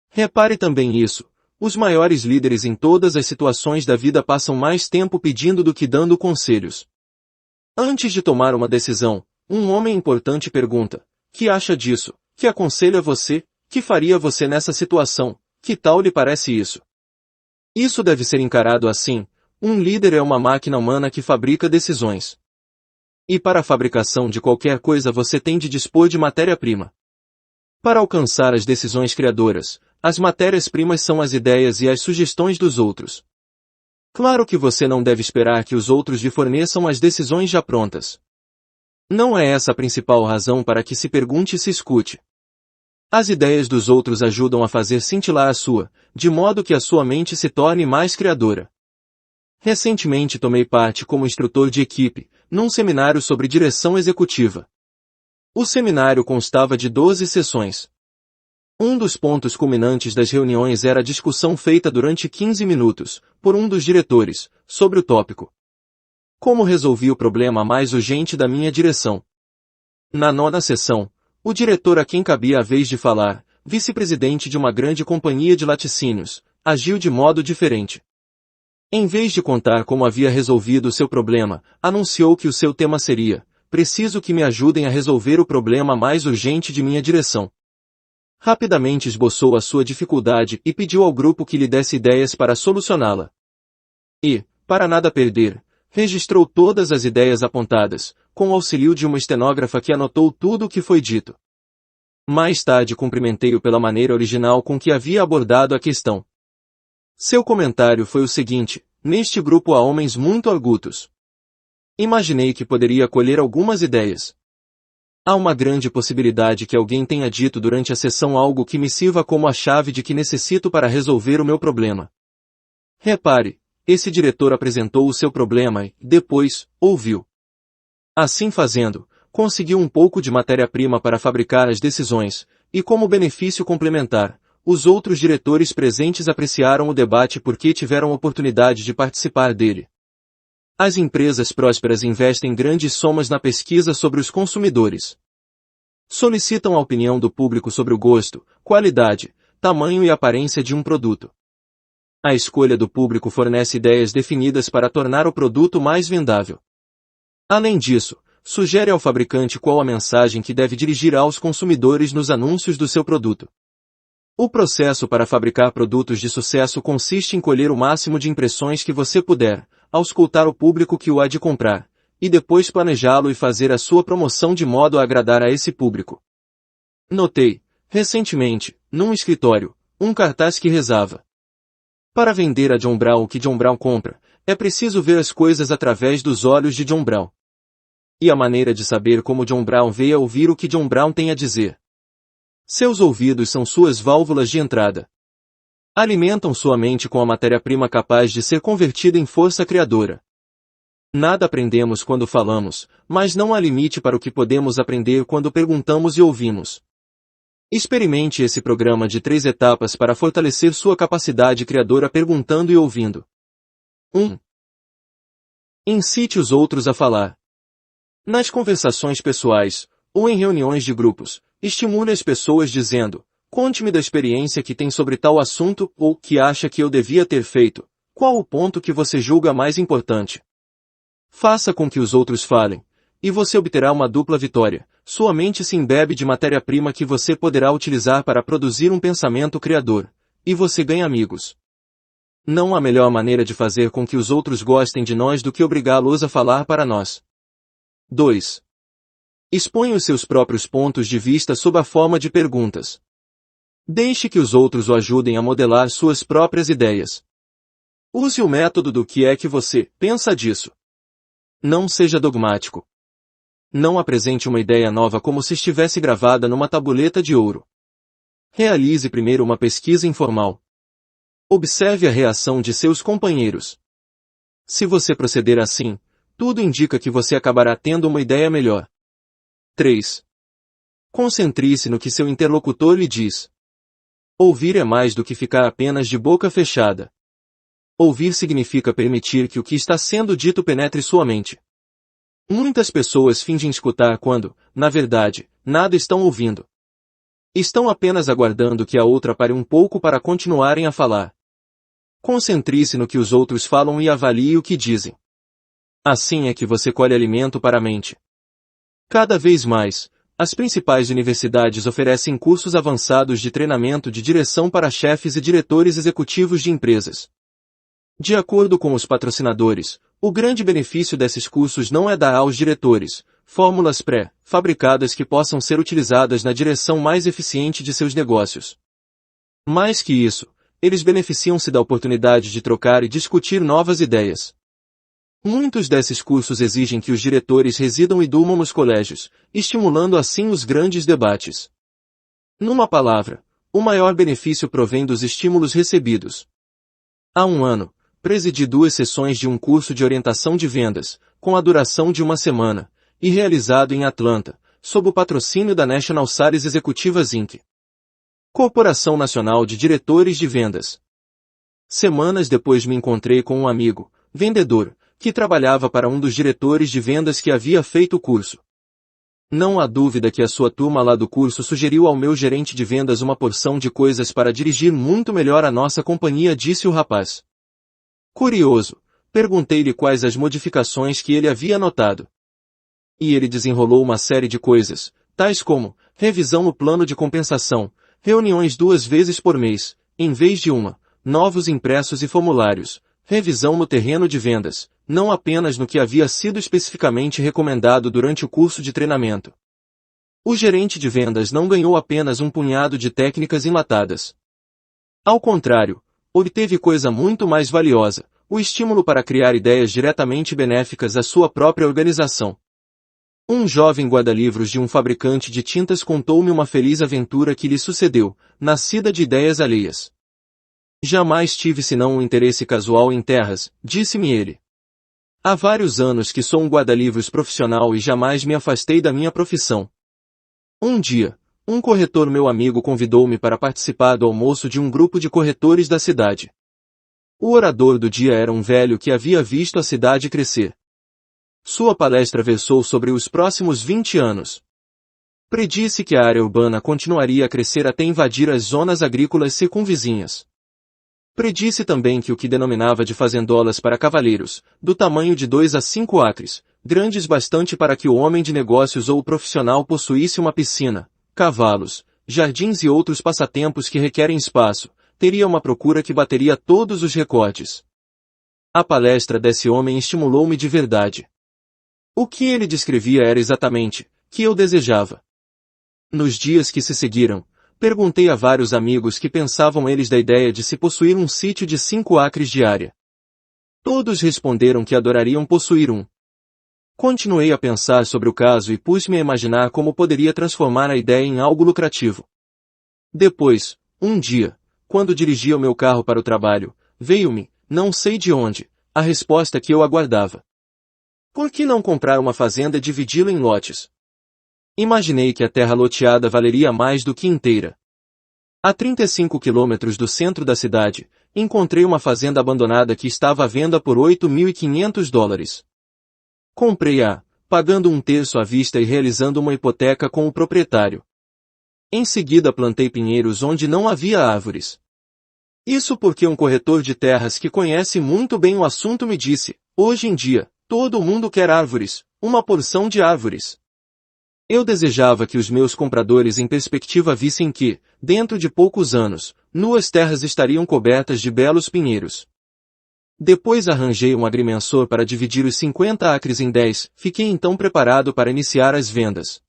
Repare também isso: os maiores líderes em todas as situações da vida passam mais tempo pedindo do que dando conselhos. Antes de tomar uma decisão, um homem importante pergunta: que acha disso? Que aconselha você? Que faria você nessa situação? Que tal lhe parece isso? Isso deve ser encarado assim: um líder é uma máquina humana que fabrica decisões. E para a fabricação de qualquer coisa você tem de dispor de matéria-prima. Para alcançar as decisões criadoras, as matérias-primas são as ideias e as sugestões dos outros. Claro que você não deve esperar que os outros lhe forneçam as decisões já prontas. Não é essa a principal razão para que se pergunte e se escute. As ideias dos outros ajudam a fazer cintilar a sua, de modo que a sua mente se torne mais criadora. Recentemente tomei parte como instrutor de equipe, num seminário sobre direção executiva. O seminário constava de 12 sessões. Um dos pontos culminantes das reuniões era a discussão feita durante 15 minutos, por um dos diretores, sobre o tópico: como resolvi o problema mais urgente da minha direção. Na nona sessão, o diretor a quem cabia a vez de falar, vice-presidente de uma grande companhia de laticínios, agiu de modo diferente. Em vez de contar como havia resolvido o seu problema, anunciou que o seu tema seria: preciso que me ajudem a resolver o problema mais urgente de minha direção. Rapidamente esboçou a sua dificuldade e pediu ao grupo que lhe desse ideias para solucioná-la. E, para nada perder, registrou todas as ideias apontadas, com o auxílio de uma estenógrafa que anotou tudo o que foi dito. Mais tarde cumprimentei-o pela maneira original com que havia abordado a questão. Seu comentário foi o seguinte: neste grupo há homens muito argutos. Imaginei que poderia colher algumas ideias. Há uma grande possibilidade que alguém tenha dito durante a sessão algo que me sirva como a chave de que necessito para resolver o meu problema. Repare, esse diretor apresentou o seu problema e, depois, ouviu. Assim fazendo, conseguiu um pouco de matéria-prima para fabricar as decisões, e como benefício complementar, os outros diretores presentes apreciaram o debate porque tiveram oportunidade de participar dele. As empresas prósperas investem grandes somas na pesquisa sobre os consumidores. Solicitam a opinião do público sobre o gosto, qualidade, tamanho e aparência de um produto. A escolha do público fornece ideias definidas para tornar o produto mais vendável. Além disso, sugere ao fabricante qual a mensagem que deve dirigir aos consumidores nos anúncios do seu produto. O processo para fabricar produtos de sucesso consiste em colher o máximo de impressões que você puder, auscultar o público que o há de comprar, e depois planejá-lo e fazer a sua promoção de modo a agradar a esse público. Notei, recentemente, num escritório, um cartaz que rezava: para vender a John Brown o que John Brown compra, é preciso ver as coisas através dos olhos de John Brown. E a maneira de saber como John Brown vê é ouvir o que John Brown tem a dizer. Seus ouvidos são suas válvulas de entrada. Alimentam sua mente com a matéria-prima capaz de ser convertida em força criadora. Nada aprendemos quando falamos, mas não há limite para o que podemos aprender quando perguntamos e ouvimos. Experimente esse programa de 3 etapas para fortalecer sua capacidade criadora perguntando e ouvindo. 1. Incite os outros a falar. Nas conversações pessoais, ou em reuniões de grupos, estimule as pessoas dizendo: conte-me da experiência que tem sobre tal assunto, ou que acha que eu devia ter feito. Qual o ponto que você julga mais importante? Faça com que os outros falem, e você obterá uma dupla vitória. Sua mente se embebe de matéria-prima que você poderá utilizar para produzir um pensamento criador, e você ganha amigos. Não há melhor maneira de fazer com que os outros gostem de nós do que obrigá-los a falar para nós. 2. Exponha os seus próprios pontos de vista sob a forma de perguntas. Deixe que os outros o ajudem a modelar suas próprias ideias. Use o método do que é que você pensa disso. Não seja dogmático. Não apresente uma ideia nova como se estivesse gravada numa tabuleta de ouro. Realize primeiro uma pesquisa informal. Observe a reação de seus companheiros. Se você proceder assim, tudo indica que você acabará tendo uma ideia melhor. 3. Concentre-se no que seu interlocutor lhe diz. Ouvir é mais do que ficar apenas de boca fechada. Ouvir significa permitir que o que está sendo dito penetre sua mente. Muitas pessoas fingem escutar quando, na verdade, nada estão ouvindo. Estão apenas aguardando que a outra pare um pouco para continuarem a falar. Concentre-se no que os outros falam e avalie o que dizem. Assim é que você colhe alimento para a mente. Cada vez mais, as principais universidades oferecem cursos avançados de treinamento de direção para chefes e diretores executivos de empresas. De acordo com os patrocinadores, o grande benefício desses cursos não é dar aos diretores fórmulas pré-fabricadas que possam ser utilizadas na direção mais eficiente de seus negócios. Mais que isso, eles beneficiam-se da oportunidade de trocar e discutir novas ideias. Muitos desses cursos exigem que os diretores residam e durmam nos colégios, estimulando assim os grandes debates. Numa palavra, o maior benefício provém dos estímulos recebidos. Há um ano, presidi 2 sessões de um curso de orientação de vendas, com a duração de 1 semana, e realizado em Atlanta, sob o patrocínio da National Sales Executives Inc. Corporação Nacional de Diretores de Vendas. Semanas depois me encontrei com um amigo, vendedor, que trabalhava para um dos diretores de vendas que havia feito o curso. Não há dúvida que a sua turma lá do curso sugeriu ao meu gerente de vendas uma porção de coisas para dirigir muito melhor a nossa companhia, disse o rapaz. Curioso, perguntei-lhe quais as modificações que ele havia notado. E ele desenrolou uma série de coisas, tais como revisão no plano de compensação, reuniões 2 vezes por mês, em vez de uma, novos impressos e formulários, revisão no terreno de vendas, não apenas no que havia sido especificamente recomendado durante o curso de treinamento. O gerente de vendas não ganhou apenas um punhado de técnicas enlatadas. Ao contrário, obteve coisa muito mais valiosa, o estímulo para criar ideias diretamente benéficas à sua própria organização. Um jovem guarda-livros de um fabricante de tintas contou-me uma feliz aventura que lhe sucedeu, nascida de ideias alheias. Jamais tive senão um interesse casual em terras, disse-me ele. Há vários anos que sou um guarda-livros profissional e jamais me afastei da minha profissão. Um dia, um corretor meu amigo convidou-me para participar do almoço de um grupo de corretores da cidade. O orador do dia era um velho que havia visto a cidade crescer. Sua palestra versou sobre os próximos 20 anos. Predisse que a área urbana continuaria a crescer até invadir as zonas agrícolas circunvizinhas. Predisse também que o que denominava de fazendolas para cavaleiros, do tamanho de 2 a 5 acres, grandes bastante para que o homem de negócios ou o profissional possuísse uma piscina, cavalos, jardins e outros passatempos que requerem espaço, teria uma procura que bateria todos os recordes. A palestra desse homem estimulou-me de verdade. O que ele descrevia era exatamente que eu desejava. Nos dias que se seguiram, perguntei a vários amigos que pensavam eles da ideia de se possuir um sítio de 5 acres de área. Todos responderam que adorariam possuir um. Continuei a pensar sobre o caso e pus-me a imaginar como poderia transformar a ideia em algo lucrativo. Depois, um dia, quando dirigia o meu carro para o trabalho, veio-me, não sei de onde, a resposta que eu aguardava. Por que não comprar uma fazenda e dividi-la em lotes? Imaginei que a terra loteada valeria mais do que inteira. A 35 quilômetros do centro da cidade, encontrei uma fazenda abandonada que estava à venda por $8.500. Comprei-a, pagando 1/3 à vista e realizando uma hipoteca com o proprietário. Em seguida plantei pinheiros onde não havia árvores. Isso porque um corretor de terras que conhece muito bem o assunto me disse, hoje em dia, todo mundo quer árvores, uma porção de árvores. Eu desejava que os meus compradores em perspectiva vissem que, dentro de poucos anos, nuas terras estariam cobertas de belos pinheiros. Depois arranjei um agrimensor para dividir os 50 acres em 10, fiquei então preparado para iniciar as vendas.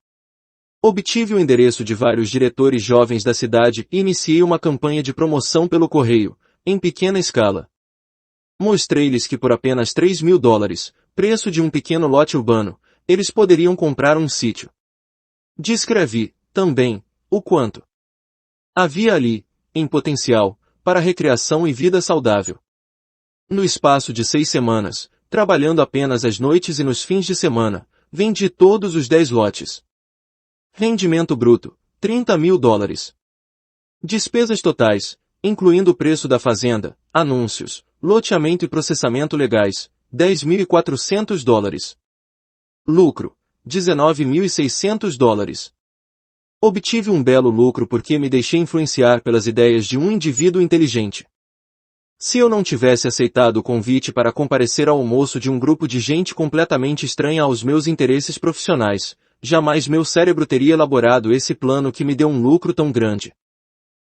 Obtive o endereço de vários diretores jovens da cidade e iniciei uma campanha de promoção pelo correio, em pequena escala. Mostrei-lhes que por apenas $3.000, preço de um pequeno lote urbano, eles poderiam comprar um sítio. Descrevi, também, o quanto havia ali, em potencial, para recreação e vida saudável. No espaço de 6 semanas, trabalhando apenas às noites e nos fins de semana, vendi todos os 10 lotes. Rendimento bruto, $30.000. Despesas totais, incluindo o preço da fazenda, anúncios, loteamento e processamento legais, $10.400. Lucro, $19.600. Obtive um belo lucro porque me deixei influenciar pelas ideias de um indivíduo inteligente. Se eu não tivesse aceitado o convite para comparecer ao almoço de um grupo de gente completamente estranha aos meus interesses profissionais, jamais meu cérebro teria elaborado esse plano que me deu um lucro tão grande.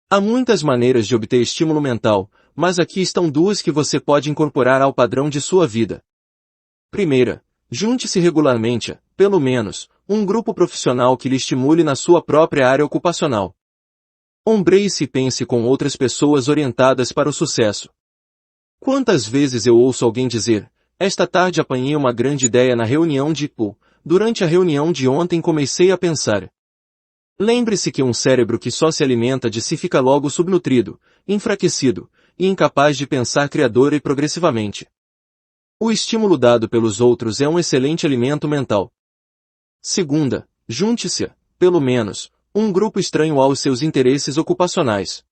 Há muitas maneiras de obter estímulo mental, mas aqui estão 2 que você pode incorporar ao padrão de sua vida. Primeira, junte-se regularmente a, pelo menos, um grupo profissional que lhe estimule na sua própria área ocupacional. Ombreie-se e pense com outras pessoas orientadas para o sucesso. Quantas vezes eu ouço alguém dizer: esta tarde apanhei uma grande ideia na reunião de ou, durante a reunião de ontem comecei a pensar. Lembre-se que um cérebro que só se alimenta de si fica logo subnutrido, enfraquecido, e incapaz de pensar criadora e progressivamente. O estímulo dado pelos outros é um excelente alimento mental. Segunda, junte-se a, pelo menos, um grupo estranho aos seus interesses ocupacionais.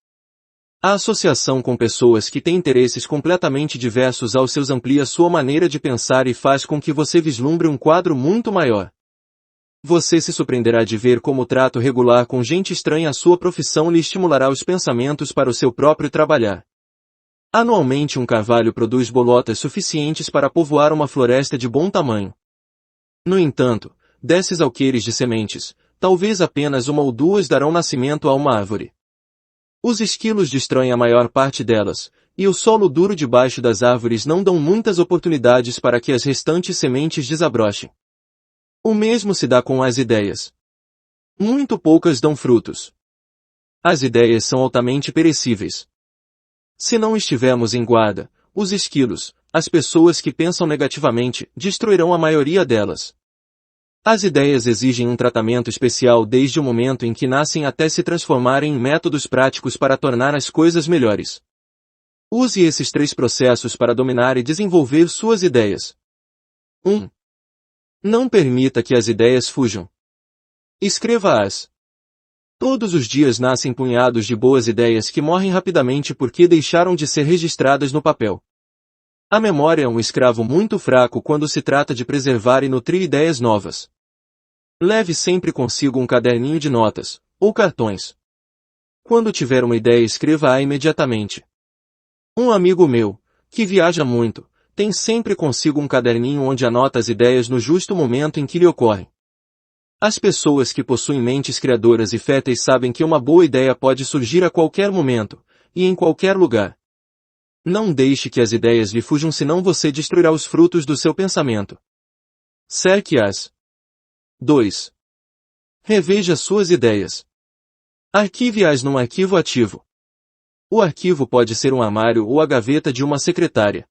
A associação com pessoas que têm interesses completamente diversos aos seus amplia sua maneira de pensar e faz com que você vislumbre um quadro muito maior. Você se surpreenderá de ver como o trato regular com gente estranha à sua profissão lhe estimulará os pensamentos para o seu próprio trabalhar. Anualmente um carvalho produz bolotas suficientes para povoar uma floresta de bom tamanho. No entanto, desses alqueires de sementes, talvez apenas uma ou duas darão nascimento a uma árvore. Os esquilos destroem a maior parte delas, e o solo duro debaixo das árvores não dão muitas oportunidades para que as restantes sementes desabrochem. O mesmo se dá com as ideias. Muito poucas dão frutos. As ideias são altamente perecíveis. Se não estivermos em guarda, os esquilos, as pessoas que pensam negativamente, destruirão a maioria delas. As ideias exigem um tratamento especial desde o momento em que nascem até se transformarem em métodos práticos para tornar as coisas melhores. Use esses 3 processos para dominar e desenvolver suas ideias. 1. Não permita que as ideias fujam. Escreva-as. Todos os dias nascem punhados de boas ideias que morrem rapidamente porque deixaram de ser registradas no papel. A memória é um escravo muito fraco quando se trata de preservar e nutrir ideias novas. Leve sempre consigo um caderninho de notas, ou cartões. Quando tiver uma ideia, escreva-a imediatamente. Um amigo meu, que viaja muito, tem sempre consigo um caderninho onde anota as ideias no justo momento em que lhe ocorrem. As pessoas que possuem mentes criadoras e férteis sabem que uma boa ideia pode surgir a qualquer momento, e em qualquer lugar. Não deixe que as ideias lhe fujam, senão você destruirá os frutos do seu pensamento. Cerque-as. 2. Reveja suas ideias. Arquive-as num arquivo ativo. O arquivo pode ser um armário ou a gaveta de uma secretária.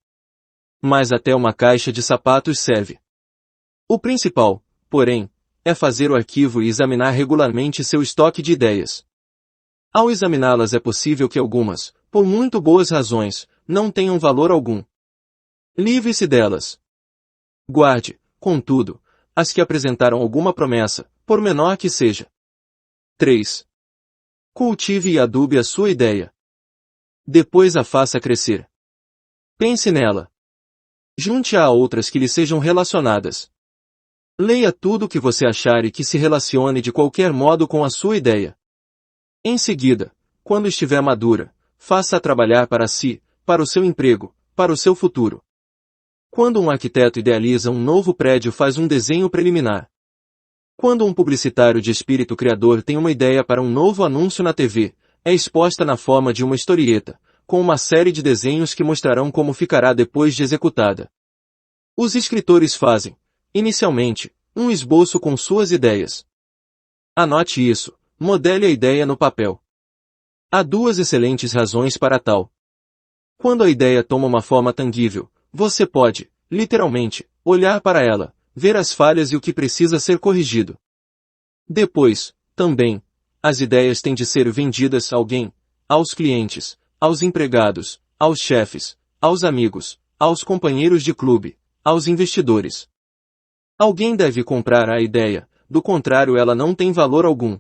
Mas até uma caixa de sapatos serve. O principal, porém, é fazer o arquivo e examinar regularmente seu estoque de ideias. Ao examiná-las é possível que algumas, por muito boas razões, não tenham valor algum. Livre-se delas. Guarde, contudo, as que apresentaram alguma promessa, por menor que seja. 3. Cultive e adube a sua ideia. Depois a faça crescer. Pense nela. Junte-a a outras que lhe sejam relacionadas. Leia tudo o que você achar e que se relacione de qualquer modo com a sua ideia. Em seguida, quando estiver madura, faça-a trabalhar para si, para o seu emprego, para o seu futuro. Quando um arquiteto idealiza um novo prédio, faz um desenho preliminar. Quando um publicitário de espírito criador tem uma ideia para um novo anúncio na TV, é exposta na forma de uma historieta, com uma série de desenhos que mostrarão como ficará depois de executada. Os escritores fazem, inicialmente, um esboço com suas ideias. Anote isso, modele a ideia no papel. Há 2 excelentes razões para tal. Quando a ideia toma uma forma tangível, você pode, literalmente, olhar para ela, ver as falhas e o que precisa ser corrigido. Depois, também, as ideias têm de ser vendidas a alguém, aos clientes, aos empregados, aos chefes, aos amigos, aos companheiros de clube, aos investidores. Alguém deve comprar a ideia, do contrário ela não tem valor algum.